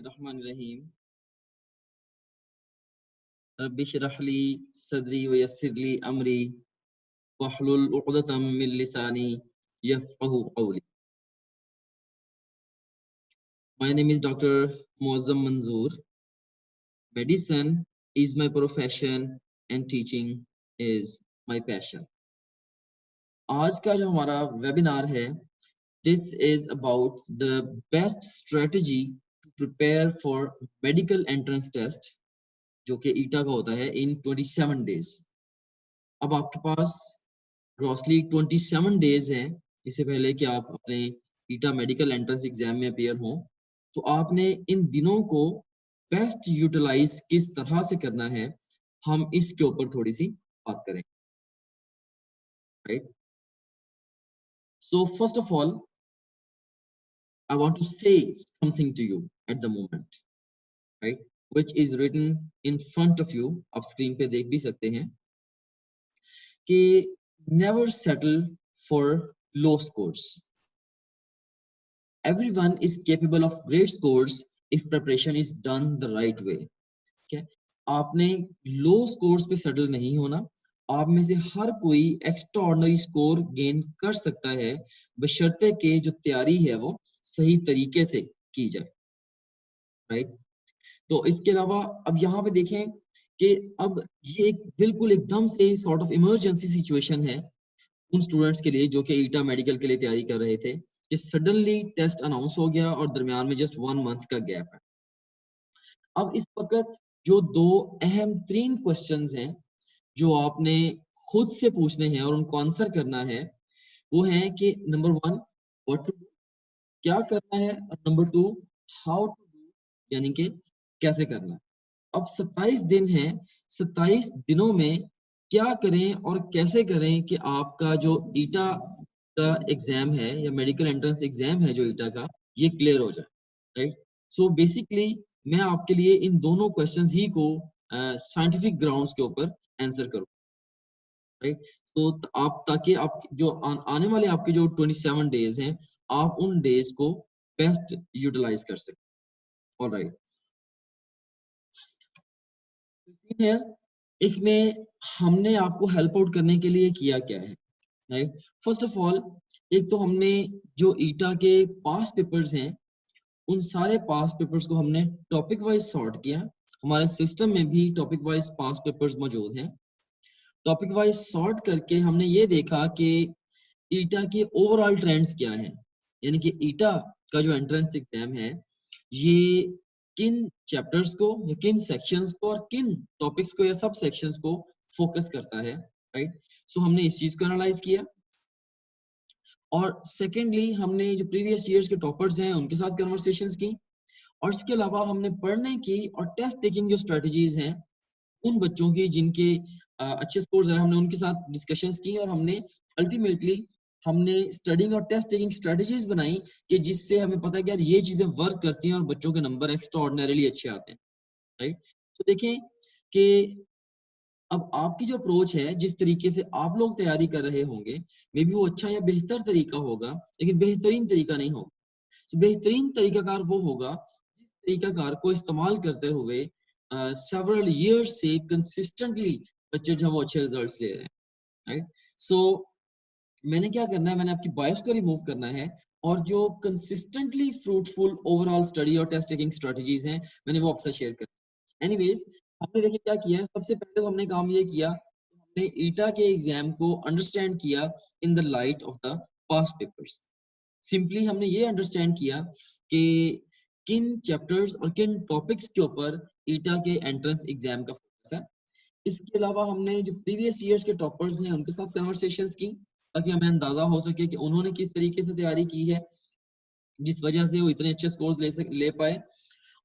बिस्मिल्लाहिर्रहमानिर्रहीम। रब्बि इश्रह ली सदरी व यस्सिर ली अमरी वहलुल उक़दतम मिन लिसानी यफ़क़हू क़ौली। My name is Dr. Muazzam Manzoor. Medicine is my profession and teaching is my passion. आज का जो हमारा वेबिनार है, this is about the best strategy to prepare for medical entrance test जो कि ईटा का होता है in 27 days. अब आपके पास ग्रॉसली 27 डेज हैं इससे पहले कि आप अपने ईटा मेडिकल एंट्रेंस एग्जाम में अपीयर हों, तो आपने इन दिनों को बेस्ट यूटिलाइज किस तरह से करना है, हम इसके ऊपर थोड़ी सी बात करें, right? So first of all I want to say something to you at the moment, right, which is written in front of you, आप स्क्रीन पे देख भी सकते हैं कि never settle for low scores. Everyone is capable of great scores if preparation is done the right way. Okay? आपने लो scores पे settle नहीं होना, आप में से हर कोई एक्स्ट्राऑर्डिनरी स्कोर गेन कर सकता है बशर्ते कि जो तैयारी है वो सही तरीके से की जाए, राइट? तो इसके अलावा अब यहाँ पे देखें कि अब ये एक बिल्कुल एकदम से सॉर्ट ऑफ इमरजेंसी सिचुएशन है उन स्टूडेंट्स के लिए जो कि ईटा मेडिकल के लिए तैयारी कर रहे थे कि सडनली टेस्ट अनाउंस हो गया और दरमियान में जस्ट 1 मंथ का गैप है। अब इस वक्त जो दो अहम 3 क्वेश्चंस हैं जो आपने खुद से पूछने हैं और उनको आंसर करना है, वो है कि नंबर 1 व्हाट टू डू, क्या करना है, और नंबर 2 हाउ टू डू, यानी कि कैसे करना है। अब 27 दिन हैं, 27 दिनों में क्या करें और कैसे करें कि आपका जो ईटा का एग्जाम है या मेडिकल एंट्रेंस एग्जाम है जो ईटा का, ये क्लियर हो जाए, राइट? सो बेसिकली मैं आपके लिए इन दोनों क्वेश्चंस ही को साइंटिफिक ग्राउंड्स के ऊपर आंसर करूं, राइट? तो आप ताकि आप जो आने वाले आपके जो 27 डेज हैं, आप उन डेज को बेस्ट यूटिलाइज कर सकें। ऑलराइट, इसमें हमने आपको हेल्प आउट करने के लिए किया क्या है, राइट? फर्स्ट ऑफ ऑल, एक तो हमने जो ईटा के पास पेपर्स हैं उन सारे पास पेपर्स को हमने टॉपिक वाइज सॉर्ट किया। हमारे सिस्टम में भी टॉपिक वाइज पास पेपर्स मौजूद हैं। टॉपिक वाइज सॉर्ट करके हमने ये देखा कि ईटा के ओवरऑल ट्रेंड्स क्या हैं, यानी कि ईटा का जो एंट्रेंस एग्जाम है ये किन चैप्टर्स को या किन सेक्शंस को और किन टॉपिक्स को या सब सेक्शंस को फोकस करता है, राइट? सो हमने इस चीज को एनालाइज किया। और सेकेंडली हमने जो प्रीवियस ईयर्स के टॉपर्स हैं उनके साथ कन्वर्सेशंस की, और इसके अलावा हमने पढ़ने की और टेस्ट टेकिंग जो स्ट्रेटजीज हैं उन बच्चों की जिनके अच्छे स्कोर्स आए, हमने उनके साथ डिस्कशंस की और हमने अल्टीमेटली हमने स्टडिंग और टेस्ट टेकिंग स्ट्रेटजीज बनाई कि जिससे हमें पता है कि यार ये चीजें वर्क करती हैं और बच्चों के नंबर एक्स्ट्रा ऑर्डिनरीली अच्छे आते हैं, राइट? तो देखें कि अब आपकी जो अप्रोच है, जिस तरीके से आप लोग तैयारी कर रहे होंगे, मे बी वो अच्छा या बेहतर तरीका होगा, लेकिन बेहतरीन तरीका नहीं होगा। तो बेहतरीन तरीकाकार वो होगा जिस तरीकाकार को इस्तेमाल करते हुए सेवरल ईयर्स से कंसिस्टेंटली बच्चे जो वो अच्छे रिजल्ट्स ले रहे हैं, राइट? सो मैंने क्या करना है, मैंने आपकी बायस को रिमूव करना है और जो कंसिस्टेंटली फ्रूटफुल ओवरऑल स्टडी और टेस्ट टेकिंग स्ट्रेटजीज हैं मैंने वो आपसे शेयर कर। एनीवेज, हमने देखिए क्या किया है। सबसे पहले तो हमने काम ये किया, हमने ईटा के एग्जाम को अंडरस्टैंड किया in the light of the past papers. Simply हमने ये अंडरस्टैंड किया कि किन चैप्टर्स और किन टॉपिक्स के ऊपर ईटा के एंट्रेंस एग्जाम का फोकस है। इसके अलावा हमने जो प्रीवियस ईयर्स के टॉपर्स हैं उनके साथ कन्वर्सेशंस की ताकि हमें अंदाजा हो सके कि उन्होंने किस तरीके से तैयारी की है जिस वजह से वो इतने अच्छे स्कोर्स ले पाए।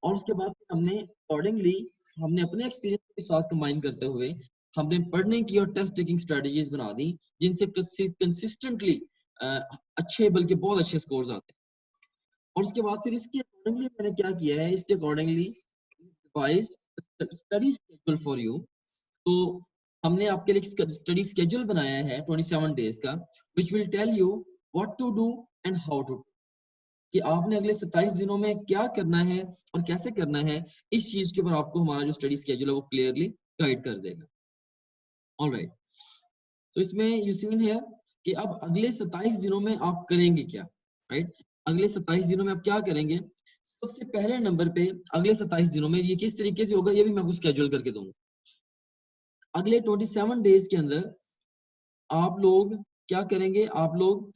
और उसके बाद हमने अकॉर्डिंगली हमने अपने एक्सपीरियंस के साथ कंबाइन करते हुए हमने पढ़ने की और टेस्ट टेकिंग स्ट्रेटजीज बना दी जिनसे कंसिस्टेंटली अच्छे बल्कि बहुत अच्छे स्कोर्स आते हैं। और उसके बाद फिर इसके अकॉर्डिंगली मैंने क्या किया है, इसके accordingly study schedule for you. तो हमने आपके लिए स्टडी शेड्यूल बनाया है 27 डेज का, which will tell you what to do and how to do. कि आपने अगले 27 दिनों में क्या करना है और कैसे करना है, इस चीज के ऊपर आपको हमारा जो स्टडी स्केड्यूल है वो क्लियरली गाइड कर देगा। ऑलराइट, तो इसमें यू सीन है कि अब अगले 27 दिनों में आप करेंगे क्या, राइट? अगले 27 दिनों में आप क्या करेंगे? सबसे पहले नंबर पे अगले 27 दिनों में ये किस तरीके से होगा ये भी मैं आपको स्केड्यूल करके दूंगा। अगले 27 डेज के अंदर आप लोग क्या करेंगे? आप लोग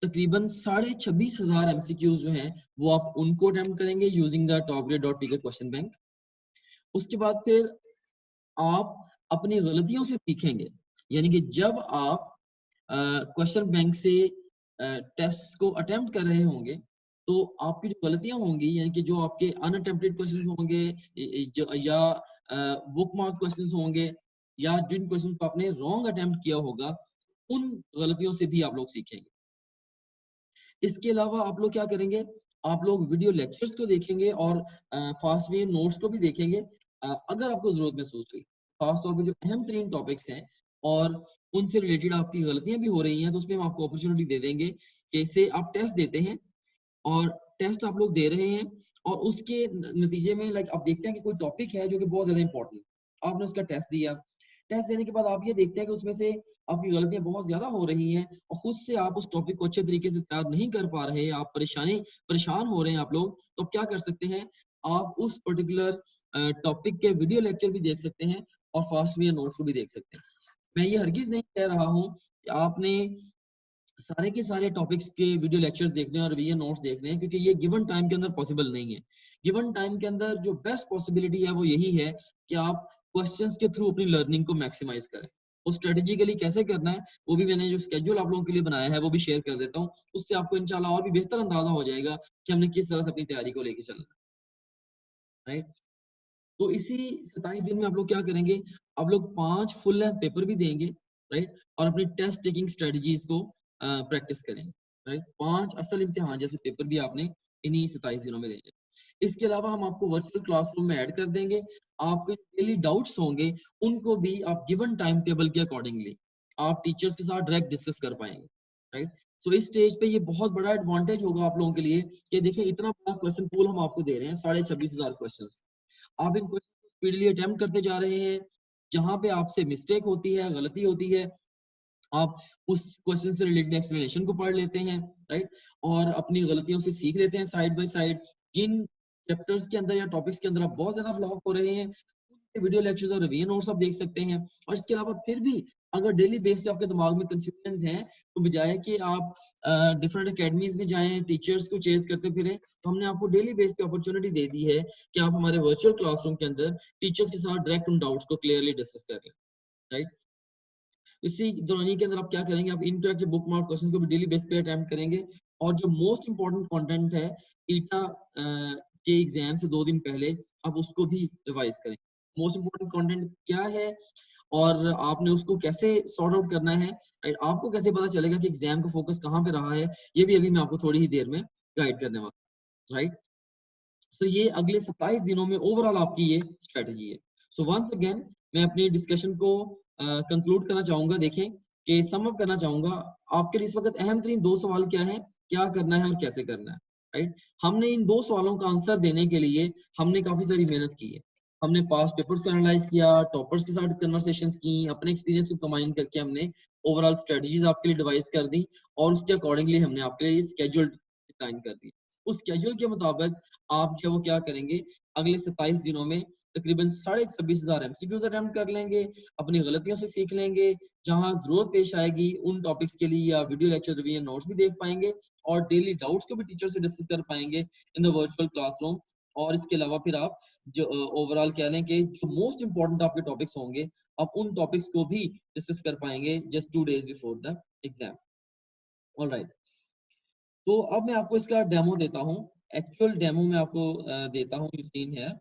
तकरीबन 26,500 MCQs जो हैं वो आप उनको अटेम्प्ट करेंगे using the topgrade.pk question bank. उसके बाद फिर आप अपनी गलतियों से सीखेंगे, यानी कि जब आप क्वेश्चन बैंक से टेस्ट को अटेम्प्ट कर रहे होंगे तो आपकी जो गलतियां होंगी, यानी कि जो आपके अनअटेम्प्टेड क्वेश्चन होंगे या बुक मार्क क्वेश्चन होंगे या जिन क्वेश्चन को आपने रॉन्ग अटेम्प्ट किया होगा, उन गलतियों से भी आप लोग सीखेंगे। इसके अलावा आप लोग क्या करेंगे? आप लोग वीडियो लेक्चर्स को देखेंगे और फास्ट वे नोट्स को भी देखेंगे अगर आपको जरूरत महसूस हुई। खासतौर पर जो अहम तरीन टॉपिक्स हैं और उनसे रिलेटेड आपकी गलतियां भी हो रही हैं तो उसमें हम आपको अपॉर्चुनिटी दे देंगे कि इससे आप टेस्ट देते हैं और टेस्ट आप लोग दे रहे हैं और उसके नतीजे में लाइक आप देखते हैं कि कोई टॉपिक है जो कि बहुत ज्यादा इंपॉर्टेंट, आपने उसका टेस्ट दिया, टेस्ट देने के बाद आप ये देखते हैं कि उसमें से आपकी गलतियां बहुत ज्यादा हो रही हैं और खुद से आप उस टॉपिक को अच्छे तरीके से तैयार नहीं कर पा रहे, आप परेशान हो रहे हैं आप लोग, तो क्या कर सकते हैं? आप उस पर्टिकुलर टॉपिक के वीडियो लेक्चर भी देख सकते हैं और फास्ट वे नोट्स को भी देख सकते हैं। मैं ये हरगिज नहीं कह रहा हूँ कि आपने सारे के सारे टॉपिक्स के वीडियो लेक्चर्स देखने और वीडियो नोट्स देखने हैं, क्योंकि ये गिवन टाइम के अंदर पॉसिबल नहीं है। गिवन टाइम के अंदर जो बेस्ट पॉसिबिलिटी है वो यही है कि आप क्वेश्चंस के थ्रू अपनी लर्निंग को मैक्सिमाइज करें। वो स्ट्रेटेजिकली कैसे करना है वो भी मैंने जो स्केड्यूल आप लोगों के लिए बनाया है वो भी शेयर कर देता हूँ, उससे आपको इंशाल्लाह और भी बेहतर अंदाजा हो जाएगा कि हमने किस तरह से अपनी तैयारी को लेकर चलना है, राइट? तो इसी 27 दिन में आप लोग क्या करेंगे? आप लोग 5 फुल लेंथ पेपर भी देंगे, राइट? और अपनी टेस्ट टेकिंग स्ट्रेटजीज को प्रैक्टिस करेंगे, राइट? 5 असल इम्तिहान जैसे पेपर भी आपने इन्हीं 27 दिनों में देंगे। इसके अलावा हम आपको वर्चुअल क्लासरूम में ऐड कर देंगे। आपके डेली डाउट्स होंगे उनको भी आप गिवन टाइम टेबल के अकॉर्डिंगली आप टीचर्स के साथ डायरेक्ट डिस्कस कर पाएंगे, राइट? सो इस स्टेज पे ये बहुत बड़ा एडवांटेज होगा आप लोगों के लिए कि देखिए इतना बड़ा क्वेश्चन पूल हम आपको दे रहे हैं, 26,500 क्वेश्चन। आप इन क्वेश्चन को स्पीडली अटेम्प्ट करते जा रहे हैं, जहां पे आपसे मिस्टेक होती है, गलती होती है, आप उस क्वेश्चन से रिलेटेड एक्सप्लेनेशन को पढ़ लेते हैं, राइट? और अपनी गलतियों से सीख लेते हैं साइड बाय साइड। जिन चैप्टर्स के अंदर या टॉपिक्स के अंदर आप बहुत ज्यादा ब्लॉक हो रहे हैं, वीडियो लेक्चर्स और रिवीजन नोट्स आप देख सकते हैं। और इसके अलावा फिर भी अगर डेली बेस पे आपके दिमाग में कंफ्यूजन है तो बजाय कि आप डिफरेंट एकेडमीज में जाएं, टीचर्स को चेस करते फिरें, तो हमने आपको डेली बेस पे अपॉर्चुनिटी दे दी है कि आप हमारे वर्चुअल क्लासरूम के अंदर टीचर्स के साथ डायरेक्ट उन डाउट्स को क्लियरली डिस्कस कर लें, राइट? इसी दौरान के अंदर आप क्या करेंगे? आप इंटरैक्टिव बुक मार्क क्वेश्चन को भी डेली बेस पे अटेम्प्ट करेंगे और जो मोस्ट इंपॉर्टेंट कंटेंट है ईटा के एग्जाम से 2 दिन पहले आप उसको भी रिवाइज करें। मोस्ट इंपॉर्टेंट कंटेंट क्या है और आपने उसको कैसे सॉर्ट आउट करना है, राइट? आपको कैसे पता चलेगा कि एग्जाम का फोकस कहाँ पे रहा है, ये भी अभी मैं आपको थोड़ी ही देर में गाइड करने वाला हूं, राइट? सो ये अगले 27 दिनों में ओवरऑल आपकी ये स्ट्रेटजी है। सो वंस अगेन मैं अपनी डिस्कशन को कंक्लूड करना चाहूंगा। देखें कि सम अप करना चाहूंगा आपके लिए इस वक्त अहम तरीन 2 सवाल क्या है, क्या करना है और कैसे करना है, राइट? हमने इन 2 सवालों का आंसर देने के लिए हमने काफी सारी मेहनत की है। हमने पास्ट पेपर्स को एनालाइज किया, टॉपर्स के साथ कन्वर्सेशंस की, अपने एक्सपीरियंस को कंबाइन करके हमने ओवरऑल स्ट्रेटजीज आपके लिए डिवाइस कर दी और उसके अकॉर्डिंगली हमने आपके लिए स्केड्यूल डिजाइन कर दी। उस स्केड्यूल के मुताबिक आप जो वो क्या करेंगे? अगले 27 दिनों में तकरीबन 26,500 MCQs अटेम्प्ट कर लेंगे, अपनी गलतियों से सीख लेंगे, जहां जरूरत पेश आएगी उन टॉपिक्स के लिए या वीडियो लेक्चर रिवीजन नोट्स भी देख पाएंगे और डेली डाउट्स को भी टीचर से डिस्कस कर पाएंगे इन द वर्चुअल क्लासरूम। और इसके अलावा फिर आप जो ओवरऑल कह लें कि जो मोस्ट इंपॉर्टेंट आपके टॉपिक्स होंगे आप उन टॉपिक्स को भी डिस्कस कर पाएंगे just 2 days before the exam. Alright, तो अब मैं आपको इसका डेमो देता हूँ। एक्चुअल डेमो मैं आपको देता हूँ। सीन है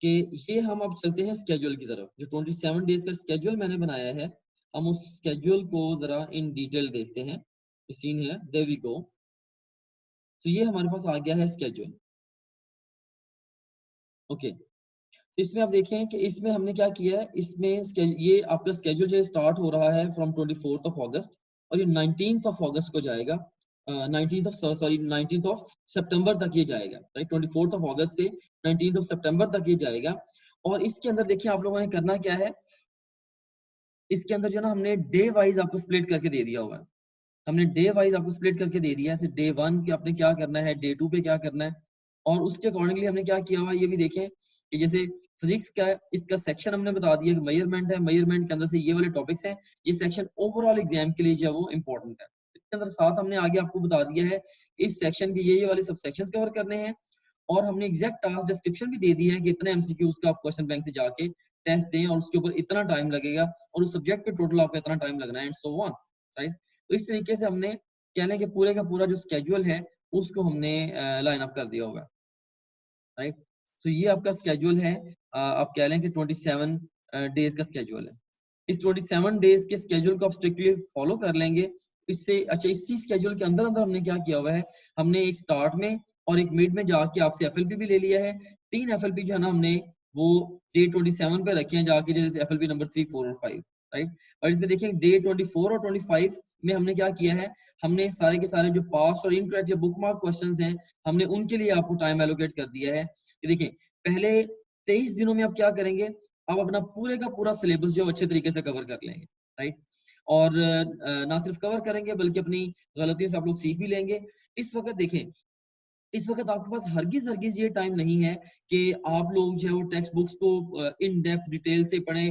कि ये हम अब चलते हैं स्केड्यूल की तरफ। जो 27 डेज का स्केड्यूल मैंने बनाया है, हम उस स्केड्यूल को जरा इन डिटेल देखते हैं। सीन है, देयर वी गो। तो ये हमारे पास आ गया है स्केड्यूल। ओके, तो इसमें आप देखें कि इसमें हमने क्या किया है। इसमें ये आपका स्केड्यूल जो स्टार्ट हो रहा है फ्रॉम 24 ऑफ अगस्त और ये 19 ऑफ अगस्त को जाएगा। 19th ऑफ सितंबर तक ये जाएगा, राइट। 24th ऑफ अगस्त से 19th ऑफ सितंबर तक ये जाएगा। और इसके अंदर देखिए आप लोगों ने करना क्या है, इसके अंदर जो ना हमने डे वाइज आपको स्प्लिट करके दे दिया हुआ है। हमने डे वाइज आपको स्प्लिट करके दे दिया है। डे 1 के आपने क्या करना है, डे 2 पे क्या करना है, और उसके अकॉर्डिंगली हमने क्या किया हुआ है ये भी देखें कि जैसे फिजिक्स का इसका सेक्शन हमने बता दिया कि मेजरमेंट है, मेजरमेंट के अंदर से ये वाले टॉपिक्स हैं। ये सेक्शन ओवरऑल एग्जाम के लिए जो है वो इंपॉर्टेंट है। इसके अंदर साथ हमने आगे आपको बता दिया है इस सेक्शन के ये वाले सब सेक्शंस कवर करने हैं, और हमने एग्जैक्ट टास्क डिस्क्रिप्शन भी दे दी है कि इतने एमसीक्यूज का आप क्वेश्चन बैंक से जाके टेस्ट दें और उसके ऊपर इतना टाइम लगेगा और उस सब्जेक्ट पे टोटल आपका इतना टाइम लगना है एंड सो ऑन, राइट। तो इस तरीके से हमने कह लें कि पूरे का पूरा जो स्केड्यूल है उसको हमने लाइन अप कर दिया होगा, राइट। सो ये आपका स्केड्यूल है, आप कह लें कि 27 डेज का स्केड्यूल है। इस 27 डेज के स्केड्यूल को आप स्ट्रिक्टली फॉलो कर लेंगे। इससे अच्छा इसी स्केड्यूल के अंदर अंदर हमने क्या किया हुआ है, हमने एक स्टार्ट में और एक मिड में जाके आपसे एफएलपी भी ले लिया है। 3 एफएलपी जो है ना हमने वो डे 27 पे रखे हैं जाके, जैसे एफएलपी नंबर 3, 4 और 5, राइट। और इसमें देखिए डे 24 और 25 में हमने क्या किया है, हमने सारे के सारे जो पास्ट और इनकरेक्ट जो बुकमार्क क्वेश्चंस हैं हमने उनके लिए आपको टाइम एलोकेट कर दिया है। देखिए पहले 23 दिनों में आप क्या करेंगे, आप अपना पूरे का पूरा सिलेबस जो अच्छे तरीके से कवर कर लेंगे, राइट। और ना सिर्फ कवर करेंगे बल्कि अपनी गलतियों से आप लोग सीख भी लेंगे। इस वक्त देखें, इस वक्त आपके पास हरगिज हरगिज ये टाइम नहीं है कि आप लोग जो है वो टेक्स्ट बुक्स को इन डेप्थ डिटेल से पढ़ें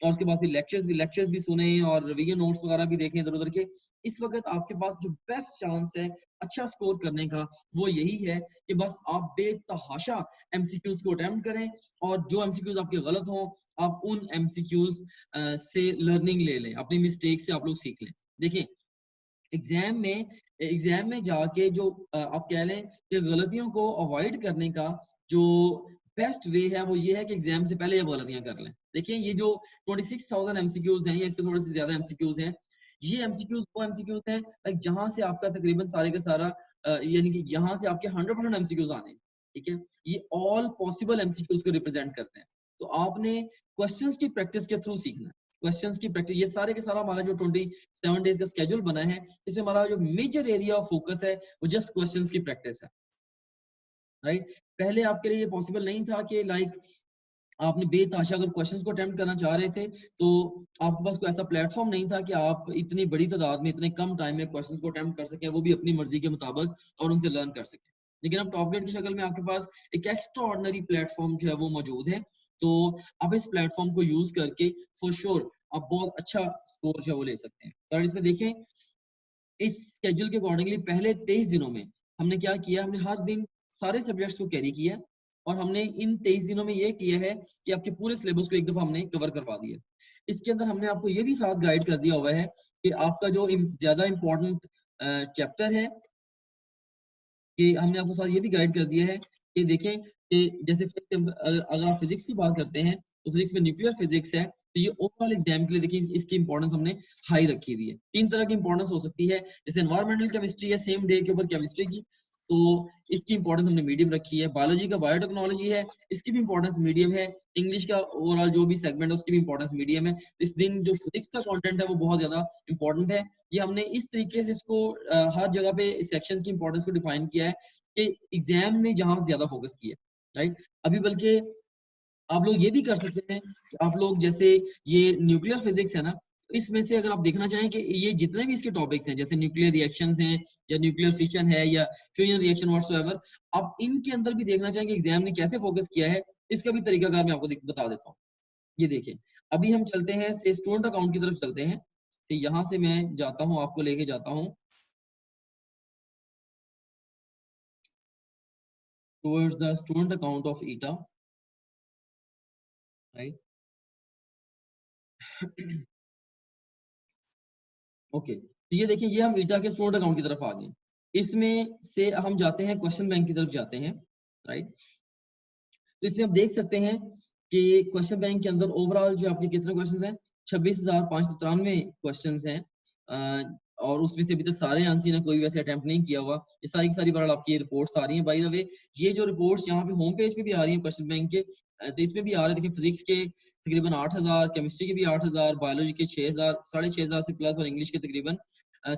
और उसके बाद फिर लेक्चर्स भी सुने और रिवीजन नोट्स वगैरह भी देखें इधर उधर के। इस वक्त आपके पास जो बेस्ट चांस है अच्छा स्कोर करने का वो यही है कि बस आप बेतहाशा एमसीक्यूज को अटेम्प्ट करें, और जो एमसीक्यूज आपके गलत हों आप उन एमसीक्यूज से लर्निंग ले लें, अपनी मिस्टेक से आप लोग सीख लें। देखिए एग्जाम में जाके जो आप कह लें कि गलतियों को अवॉइड करने का जो बेस्ट वे है वो ये है कि एग्जाम से पहले ये गलतियां कर लें। देखिए ये जो 26,000 एमसीक्यूज हैं या इससे थोड़े से ज्यादा एमसीक्यूज हैं, ये एमसीक्यूज वो एमसीक्यूज हैं लाइक जहां से आपका तकरीबन सारे का सारा यानी कि यहाँ से आपके 100% एमसीक्यूज आने हैं, ठीक है। ये ऑल पॉसिबल एमसीक्यूज को रिप्रेजेंट करते हैं। तो आपने क्वेश्चंस की प्रैक्टिस के थ्रू सीखना है, क्वेश्चंस की प्रैक्टिस। ये सारे के सारा हमारा जो 27 डेज का स्केड्यूल बना है इसमें हमारा जो मेजर एरिया ऑफ फोकस है वो जस्ट क्वेश्चंस की प्रैक्टिस है, राइट। पहले आपके लिए ये पॉसिबल नहीं था कि लाइक आपने बेतहाशा अगर क्वेश्चंस को अटेम्प्ट करना चाह रहे थे तो आपके पास कोई ऐसा प्लेटफॉर्म नहीं था कि आप इतनी बड़ी तादाद में इतने कम टाइम में क्वेश्चंस को अटेम्प्ट कर सकें, वो भी अपनी मर्जी के मुताबिक और उनसे लर्न कर सकें। लेकिन अब टॉप ग्रेड की शक्ल में आपके पास एक एक्स्ट्रा ऑर्डिनरी प्लेटफॉर्म जो है वो मौजूद है। तो आप इस प्लेटफॉर्म को यूज करके फॉर श्योर आप बहुत अच्छा स्कोर जो है वो ले सकते हैं। और इसमें देखें इस स्केड्यूल के अकॉर्डिंगली पहले 23 दिनों में हमने क्या किया, हमने हर दिन सारे सब्जेक्ट्स को कैरी किया और हमने इन 23 दिनों में ये किया है कि आपके पूरे सिलेबस को एक दफा हमने कवर करवा दिया। इसके अंदर हमने आपको ये भी साथ गाइड कर दिया हुआ है कि आपका जो ज्यादा इंपॉर्टेंट चैप्टर है कि हमने आपको साथ ये भी गाइड कर दिया है कि देखें कि जैसे अगर आप फिजिक्स की बात करते हैं तो फिजिक्स में न्यूक्लियर फिजिक्स है, तो ये ओवरऑल एग्जाम के लिए देखिए इसकी इंपॉर्टेंस हमने हाई रखी हुई है। 3 तरह की इंपॉर्टेंस हो सकती है, जैसे एनवायरमेंटल केमिस्ट्री है सेम डे के ऊपर केमिस्ट्री की, तो इसकी इंपॉर्टेंस हमने मीडियम रखी है। बायोलॉजी का बायोटेक्नोलॉजी है, इसकी भी इंपॉर्टेंस मीडियम है। इंग्लिश का ओवरऑल जो भी सेगमेंट है उसकी भी इंपॉर्टेंस मीडियम है। इस दिन जो फिजिक्स का कंटेंट है वो बहुत ज्यादा इंपॉर्टेंट है। ये हमने इस तरीके से इसको हर जगह पे सेक्शंस की इंपॉर्टेंस को डिफाइन किया है कि एग्जाम ने जहां ज्यादा फोकस किया, राइट। अभी बल्कि आप लोग ये भी कर सकते हैं कि आप लोग जैसे ये न्यूक्लियर फिजिक्स है ना, तो इसमें से अगर आप देखना चाहें कि ये जितने भी इसके टॉपिक्स हैं जैसे न्यूक्लियर रिएक्शंस हैं या न्यूक्लियर फिशन है या फ्यूजन रिएक्शन व्हाटसोएवर, आप इनके अंदर भी देखना चाहें कि एग्जाम ने कैसे फोकस किया है, इसका भी तरीकाकार मैं आपको बता देता हूँ। ये देखें, अभी हम चलते हैं से स्टूडेंट अकाउंट की तरफ चलते हैं। से यहाँ से मैं जाता हूँ, आपको लेके जाता हूँ towards the student account of ETA, right? Okay, तो ये देखिए ये हम ईटा के स्टूडेंट अकाउंट की तरफ आ गए। इसमें से हम जाते हैं क्वेश्चन बैंक की तरफ जाते हैं, राइट। तो इसमें आप देख सकते हैं कि क्वेश्चन बैंक के अंदर ओवरऑल जो आपके कितने क्वेश्चंस हैं, 26,593 क्वेश्चंस हैं। और उसमें से अभी तक सारे आंसर ने कोई वैसे अटेम्प्ट नहीं किया हुआ। ये सारी की सारी बहरहाल आपकी रिपोर्ट्स आ रही हैं। बाय द वे ये जो रिपोर्ट्स यहाँ पे होम पेज पे भी आ रही हैं क्वेश्चन बैंक के, तो इसमें भी आ रहे हैं। देखिए फिजिक्स के तकरीबन 8,000, केमिस्ट्री के भी 8,000, बायोलॉजी के 6,000, 6,500 से प्लस और इंग्लिश के तकरीबन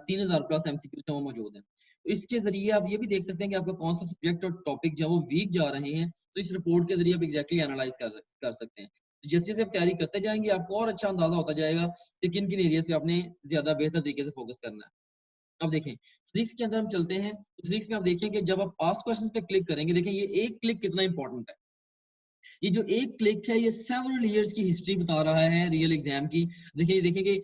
3,000 प्लस एमसीक्यू वो मौजूद है। तो इसके जरिए आप ये भी देख सकते हैं कि आपका कौन सा सब्जेक्ट और टॉपिक जो है वो वीक जा रहे हैं, तो इस रिपोर्ट के जरिए आप एग्जैक्टली एनालाइज कर सकते हैं। तो जैसे जैसे आप तैयारी करते जाएंगे आपको और अच्छा अंदाजा होता जाएगा कि किन किन एरिया से आपने ज्यादा बेहतर तरीके से फोकस करना है। अब देखें फिजिक्स के अंदर हम चलते हैं, तो फिजिक्स में आप देखें कि जब आप पास क्वेश्चन पे क्लिक करेंगे, देखें ये एक क्लिक कितना इंपॉर्टेंट है। ये जो एक क्लिक है ये सेवरल ईयर्स की हिस्ट्री बता रहा है रियल एग्जाम की। देखिए देखें कि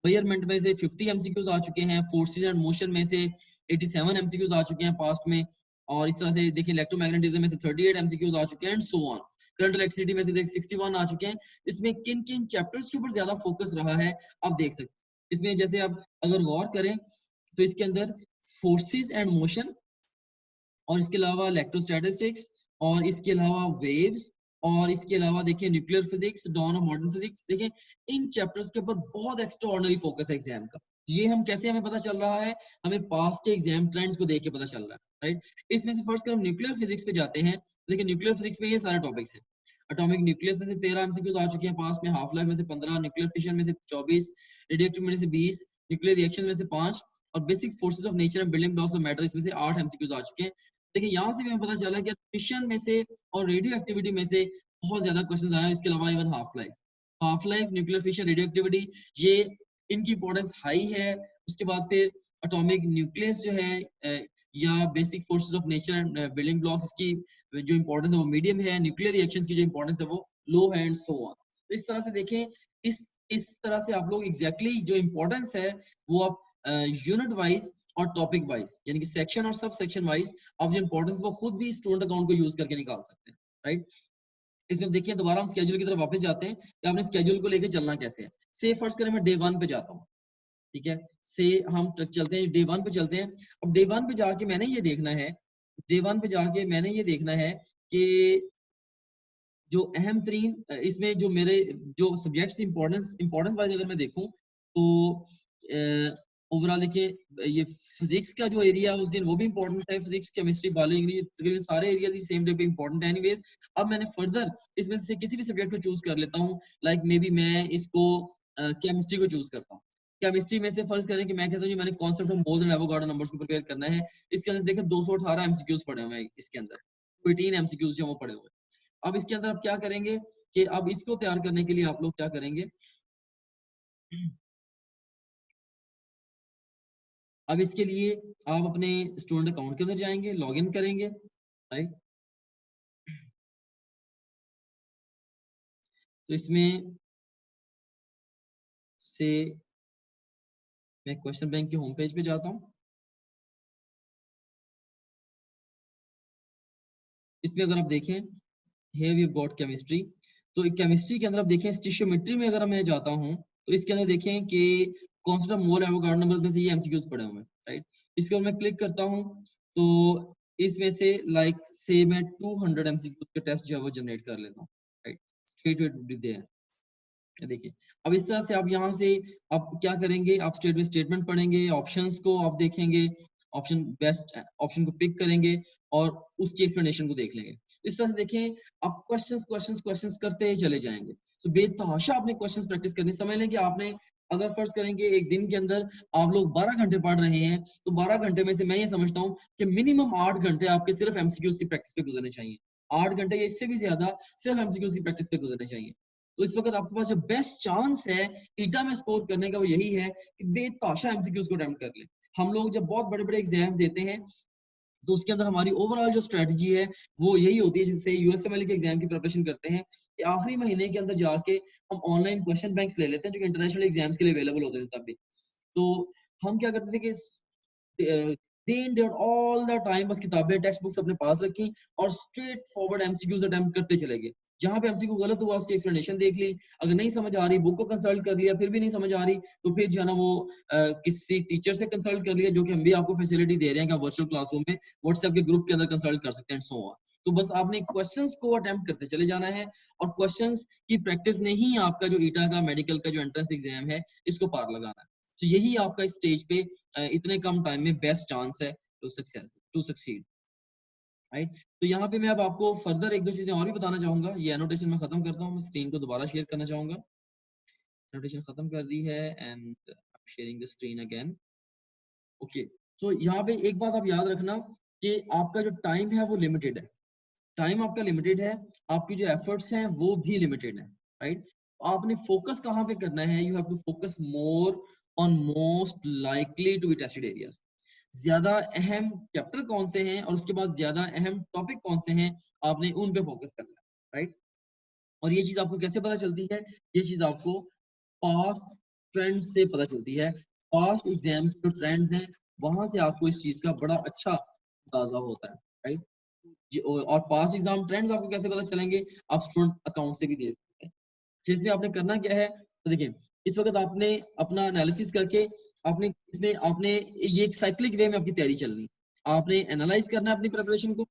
मेजरमेंट में से 50 एमसीक्यूज आ चुके हैं, फोर्सेस एंड मोशन में से 87 एमसीक्यूज आ चुके हैं पास्ट में, और इस तरह से देखिए इलेक्ट्रोमैग्नेटिज्म में से 38 एमसीक्यूज आ चुके हैं and so on. Current electricity में से देख 61 आ चुके हैं। इसमें किन किन चैप्टर्स के ऊपर ज्यादा फोकस रहा है आप देख सकते हैं। इसमें जैसे आप अगर गौर करें तो इसके अंदर फोर्सेस एंड मोशन, और इसके अलावा इलेक्ट्रोस्टैटिस्टिक्स, और इसके अलावा वेव्स, और इसके अलावा देखिए nuclear physics, dawn of modern physics. देखिए इन चैप्टर्स के ऊपर बहुत एक्स्ट्रा ऑर्डिनरी फोकस है एग्जाम का। ये हम कैसे हमें पता चल रहा है, हमें पास के एग्जाम ट्रेंड्स को देख के पता चल रहा है, राइट। इसमें से फर्स्ट हम न्यूक्लियर फिजिक्स पे जाते हैं। देखिए न्यूक्लियर फिजिक्स में ये सारे टॉपिक्स हैं। एटॉमिक न्यूक्लियस में से 13 एमसीक्यूज आ चुके हैं पास में, हाफ लाइफ में से 15, न्यूक्लियर फिशन में से 24, रेडियोएक्टिव में से 20, न्यूक्लियर रिएक्शन में से 5, और basic forces of nature and building blocks of matter इसमें से 8 एमसीक्यूज आ चुके हैं। देखिए यहाँ से भी हमें पता चला कि फिशन में से और रेडियो एक्टिविटी में से बहुत ज्यादा क्वेश्चन आए। इसके अलावा even half life nuclear fission, radio activity, ये इनकी इंपॉर्टेंस हाई है। उसके बाद फिर एटॉमिक न्यूक्लियस जो है या basic forces of nature and building blocks, इसकी जो इंपॉर्टेंस है वो मीडियम है। न्यूक्लियर रिएक्शंस की जो इंपॉर्टेंस है वो लो है एंड सो ऑन। तो इस तरह से देखें, इस तरह से आप लोग एग्जैक्टली जो इंपॉर्टेंस है वो आप यूनिट वाइज और टॉपिक वाइज, यानी कि सेक्शन और सब सेक्शन वाइज आप जो इंपॉर्टेंस वो खुद भी स्टूडेंट अकाउंट को यूज करके निकाल सकते हैं, राइट। इसमें देखिए दोबारा हम स्केड्यूल की तरफ वापस जाते हैं कि आपने स्केड्यूल को लेके चलना कैसे है। से फर्स्ट करें मैं डे 1 पे जाता हूँ, ठीक है। से हम चलते हैं डे 1 पे चलते हैं। अब डे 1 पे जाके मैंने ये देखना है, डे 1 पे जाके मैंने ये देखना है कि जो अहम तरीन इसमें जो मेरे जो सब्जेक्ट्स इंपॉर्टेंस वाइज अगर मैं देखूं तो ओवरऑल देखिए ये फिजिक्स का जो एरिया उस दिन वो भी इंपॉर्टेंट है। फिजिक्स, केमिस्ट्री, बायोलॉजी, इंग्लिश, तकरीबन सारे एरियाज सेम डे पे इंपॉर्टेंट है। एनीवेज अब मैंने फर्दर इसमें से किसी भी सब्जेक्ट को चूज कर लेता हूँ। लाइक मे बी मैं इसको केमिस्ट्री को चूज करता हूँ। केमिस्ट्री में से फर्ज करें कि मैं कहता हूँ मैंने concept of moles and Avogadro numbers को प्रिपेयर करना है। इसके अंदर देखिए 218 एमसीक्यूज पड़े हुए हैं, इसके अंदर 18 एमसीक्यूज जो वो पड़े हुए हैं। अब इसके अंदर आप क्या करेंगे कि अब इसको तैयार करने के लिए आप लोग क्या करेंगे, अब इसके लिए आप अपने स्टूडेंट अकाउंट के अंदर जाएंगे, लॉगिन करेंगे, राइट। तो इसमें से मैं क्वेश्चन बैंक के होम पेज पे जाता हूँ। इसमें अगर आप देखें here we've got केमिस्ट्री, तो केमिस्ट्री के अंदर आप देखें स्टिशियोमेट्री में अगर मैं जाता हूँ तो इसके अंदर देखें कि concept of mole Avogadro numbers में से ये एमसीक्यूज पड़े हुए हैं, राइट। इसके ऊपर मैं क्लिक करता हूँ तो इसमें से लाइक से मैं 200 एमसीक्यूज का टेस्ट जो है वो जनरेट कर लेता हूँ, राइट। स्ट्रेट विद देयर, देखिए अब इस तरह से आप यहाँ से आप क्या करेंगे, आप स्टेटमेंट पढ़ेंगे, ऑप्शंस को आप देखेंगे, ऑप्शन बेस्ट ऑप्शन को पिक करेंगे और उसकी एक्सप्लेनेशन को देख लेंगे। इस तरह से देखें आप क्वेश्चंस क्वेश्चंस क्वेश्चंस करते ही चले जाएंगे। तो बेतहाशा आपने क्वेश्चंस प्रैक्टिस करनी। समझ लें कि आपने अगर फर्ज करेंगे एक दिन के अंदर आप लोग 12 घंटे पढ़ रहे हैं, तो 12 घंटे में से मैं ये समझता हूँ कि मिनिमम 8 घंटे आपके सिर्फ एमसीक्यूज की प्रैक्टिस पे गुजरने चाहिए। 8 घंटे या इससे भी ज्यादा सिर्फ एमसीक्यूज की प्रैक्टिस पे गुजरने चाहिए। तो इस वक्त आपके पास जो बेस्ट चांस है ईटा में स्कोर करने का वो यही है कि बेतहाशा एमसीक्यूज को अटेम्प्ट कर ले। हम लोग जब बहुत बड़े बड़े एग्जाम्स देते हैं तो उसके अंदर हमारी ओवरऑल जो स्ट्रेटजी है वो यही होती है, जिससे यूएसएमएल के एग्जाम की प्रिपरेशन करते हैं कि आखिरी महीने के अंदर जाके हम ऑनलाइन क्वेश्चन बैंक्स ले लेते हैं जो कि इंटरनेशनल एग्जाम्स के लिए अवेलेबल होते थे तब भी। तो हम क्या करते थे कि day in day all the time बस किताबें टेक्स्ट बुक्स अपने पास रखी और स्ट्रेट फॉरवर्ड एमसीक्यूज अटेम्प्ट करते चले गए। जहां पे एमसीक्यू गलत हुआ उसकी एक्सप्लेनेशन देख ली, अगर नहीं समझ आ रही बुक को कंसल्ट कर लिया, फिर भी नहीं समझ आ रही तो फिर जो है ना वो किसी टीचर से कंसल्ट कर लिया, जो कि हम भी आपको फैसिलिटी दे रहे हैं कि वर्चुअल क्लासरूम में व्हाट्सएप के ग्रुप के अंदर कंसल्ट कर सकते हैं सो ऑन। तो बस आपने क्वेश्चंस को अटेम्प्ट करते चले जाना है और क्वेश्चंस की प्रैक्टिस ने ही आपका जो ईटा का मेडिकल का जो एंट्रेंस एग्जाम है इसको पार लगाना है। तो यही आपका इस स्टेज पे इतने कम टाइम में बेस्ट चांस है टू सक्सीड, राइट। तो यहाँ पे मैं अब आपको फर्दर एक दो चीजें और भी बताना चाहूंगा। ये एनोटेशन मैं खत्म करता हूँ, मैं स्क्रीन को दोबारा शेयर करना चाहूंगा। एनोटेशन खत्म कर दी है and sharing the screen again, okay. तो यहाँ पे एक बात आप याद रखना कि आपका जो टाइम है वो लिमिटेड है, टाइम आपका लिमिटेड है, आपकी जो एफर्ट्स हैं वो भी लिमिटेड है, राइट। आपने फोकस कहाँ पे करना है, you have to focus more on most likely to be tested areas. ज्यादा अहम चैप्टर कौन से हैं और उसके बाद ज्यादा अहम टॉपिक कौन से हैं, आपने उन पे फोकस करना है, राइट। और ये चीज आपको कैसे पता चलती है, ये चीज आपको पास्ट ट्रेंड से पता चलती है। पास्ट एग्जाम के जो ट्रेंड्स हैं वहां से आपको इस चीज का बड़ा अच्छा अंदाजा होता है, राइट। और पास्ट एग्जाम ट्रेंड्स आपको कैसे पता चलेंगे, आप स्टूडेंट अकाउंट से भी देख सकते हैं। इसमें आपने करना क्या है, तो देखिए इस वक्त आपने अपना एनालिसिस करके आपने इसमें आपने ये एक साइक्लिक वे में आपकी तैयारी चलनी है। आपने एनालाइज करना है अपनी प्रिपरेशन को,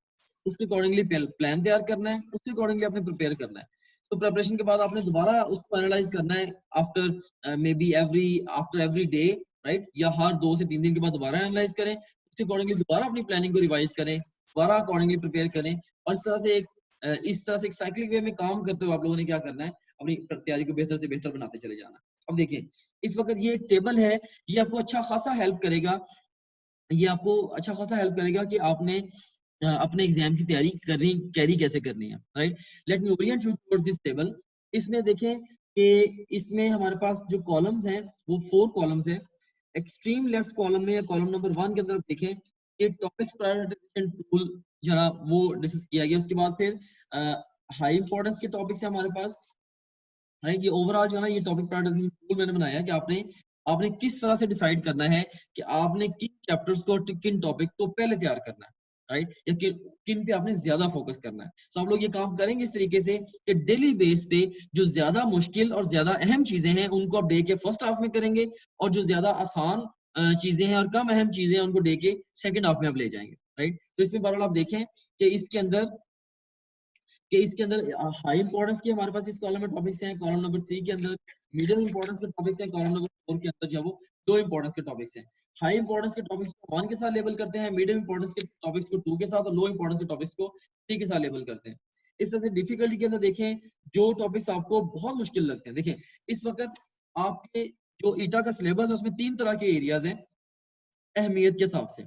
उसके अकॉर्डिंगली प्लान तैयार करना है, उसके अकॉर्डिंगली आपने प्रिपेयर करना है। तो प्रिपरेशन के बाद आपने दोबारा उसको एनालाइज करना है after may be after every day, right, या हर 2 से 3 दिन के बाद दोबारा एनालाइज करें, उसके अकॉर्डिंगली दोबारा अपनी प्लानिंग को रिवाइज करें, दोबारा अकॉर्डिंगली प्रिपेयर करें। और इस तरह से एक साइक्लिक वे में काम करते हुए आप लोगों ने क्या करना है, अपनी तैयारी को बेहतर से बेहतर बनाते चले जाना। अब देखिए इस वक्त ये एक टेबल है, ये आपको अच्छा खासा हेल्प करेगा, ये आपको अच्छा खासा हेल्प करेगा कि आपने अपने एग्जाम की तैयारी करनी कैरी कैसे करनी है, right. Let me Orient you towards this table. इसमें देखें कि इसमें हमारे पास जो कॉलम्स हैं वो 4 कॉलम्स हैं। एक्सट्रीम लेफ्ट कॉलम में या कॉलम नंबर 1 के अंदर देखें कि टॉपिक्स प्रायोरिटाइजेशन टूल जरा वो डिस्कस किया गया। उसके बाद फिर हाई इंपॉर्टेंस के टॉपिक्स है हमारे पास, राइट। ये ओवरऑल जो है ना, ये टॉपिक प्रायोरिटाइजेशन टूल मैंने बनाया है कि आपने आपने किस तरह से डिसाइड करना है कि आपने किन चैप्टर्स को किन टॉपिक को पहले तैयार करना है, राइट, या किन पे आपने ज्यादा फोकस करना है। तो आप लोग ये काम करेंगे इस तरीके से कि डेली बेस पे जो ज्यादा मुश्किल और ज्यादा अहम चीजें हैं उनको आप डे के फर्स्ट हाफ में करेंगे, और जो ज्यादा आसान चीजें हैं और कम अहम चीजें हैं उनको डे के सेकंड हाफ में आप ले जाएंगे, राइट। तो इसमें बहरहाल आप देखें कि इसके अंदर हाई इंपॉर्टेंस के हमारे पास इस कॉलम में टॉपिक्स हैं, कॉलम नंबर 3 के अंदर मीडियम इंपॉर्टेंस के टॉपिक्स हैं, कॉलम नंबर 4 के अंदर जो है वो लो इंपॉर्टेंस के टॉपिक्स हैं। हाई इंपॉर्टेंस के टॉपिक्स को 1 के साथ लेबल करते हैं, मीडियम इंपॉर्टेंस के टॉपिक्स को 2 के साथ, और लो इंपॉर्टेंस के टॉपिक्स को 3 के साथ लेबल करते हैं। इस तरह से डिफिकल्टी के अंदर देखें जो टॉपिक्स आपको बहुत मुश्किल लगते हैं, देखें इस वक्त आपके जो ईटा का सिलेबस है उसमें 3 तरह के एरियाज हैं अहमियत के हिसाब से।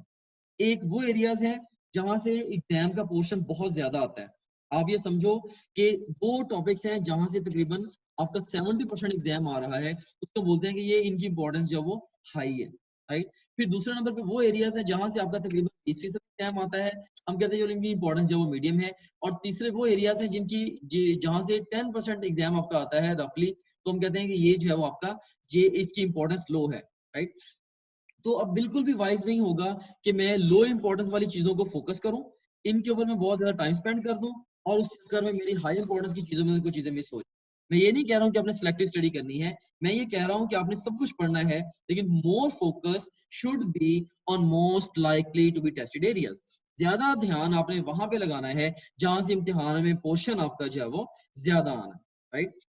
एक वो एरियाज हैं जहां से एग्जाम का पोर्शन बहुत ज्यादा आता है। आप ये समझो कि वो टॉपिक्स हैं जहां से तकरीबन आपका 70% एग्जाम आ रहा है, उसको बोलते हैं कि ये इनकी इंपॉर्टेंस जो वो हाई है, राइट। फिर दूसरे नंबर पे वो एरियाज है जहां से आपका तकरीबन 20% एग्जाम आता है, हम कहते हैं जो इनकी इंपॉर्टेंस जो वो मीडियम है। और तीसरे वो एरियाज हैं जहां से 10% एग्जाम आपका आता है रफली, तो हम कहते हैं कि ये जो है वो आपका ये इसकी इंपॉर्टेंस लो है, राइट। तो अब बिल्कुल भी वाइज नहीं होगा कि मैं लो इंपॉर्टेंस वाली चीजों को फोकस करूं, इनके ऊपर मैं बहुत ज्यादा टाइम स्पेंड कर दूं, और उस चक्कर में मेरी हाई इंपॉर्टेंस की चीजों में से कुछ चीजें मिस हो जाए। मैं ये नहीं कह रहा हूं कि आपने सिलेक्टिव स्टडी करनी है, मैं ये कह रहा हूं कि आपने सब कुछ पढ़ना है, लेकिन more focus should be on most likely to be tested areas. ज्यादा ध्यान आपने वहां पे लगाना है जहां से इम्तिहान में पोर्शन आपका जो है वो ज्यादा आना है, राइट।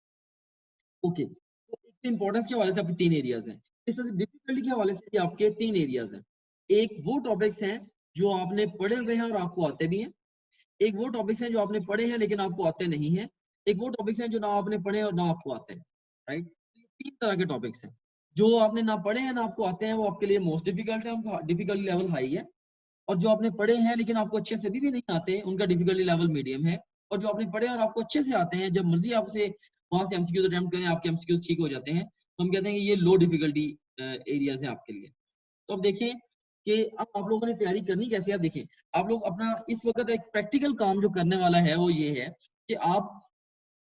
ओके, तो इंपॉर्टेंस के हवाले से आपके 3 एरियाज हैं। इस तरह से डिफिकल्टी के हवाले से भी आपके 3 एरियाज हैं। एक वो टॉपिक्स हैं जो आपने पढ़े हुए हैं और आपको आते भी हैं, एक वो टॉपिक्स हैं जो आपने पढ़े हैं लेकिन आपको आते नहीं हैं, एक वो टॉपिक्स हैं जो ना आपने पढ़े और ना आपको आते हैं, राइट। 3 तरह के टॉपिक्स हैं। जो आपने ना पढ़े हैं ना आपको आते हैं वो आपके लिए मोस्ट डिफिकल्ट है, उनका डिफिकल्टी लेवल हाई है। और जो आपने पढ़े हैं लेकिन आपको अच्छे से भी नहीं आते, उनका डिफिकल्टी लेवल मीडियम है। और जो आपने पढ़े और आपको अच्छे से आते हैं, जब मर्जी आपसे वहां से एमसीक्यूज अटेम्प्ट करें, आपके एमसीक्यूज ठीक हो जाते हैं, तो हम कहते हैं कि ये लो डिफिकल्टी एरियाज हैं आपके लिए। तो अब देखें कि अब आप लोगों ने तैयारी करनी कैसे है। आप देखें, आप लोग अपना इस वक्त एक प्रैक्टिकल काम जो करने वाला है वो ये है कि आप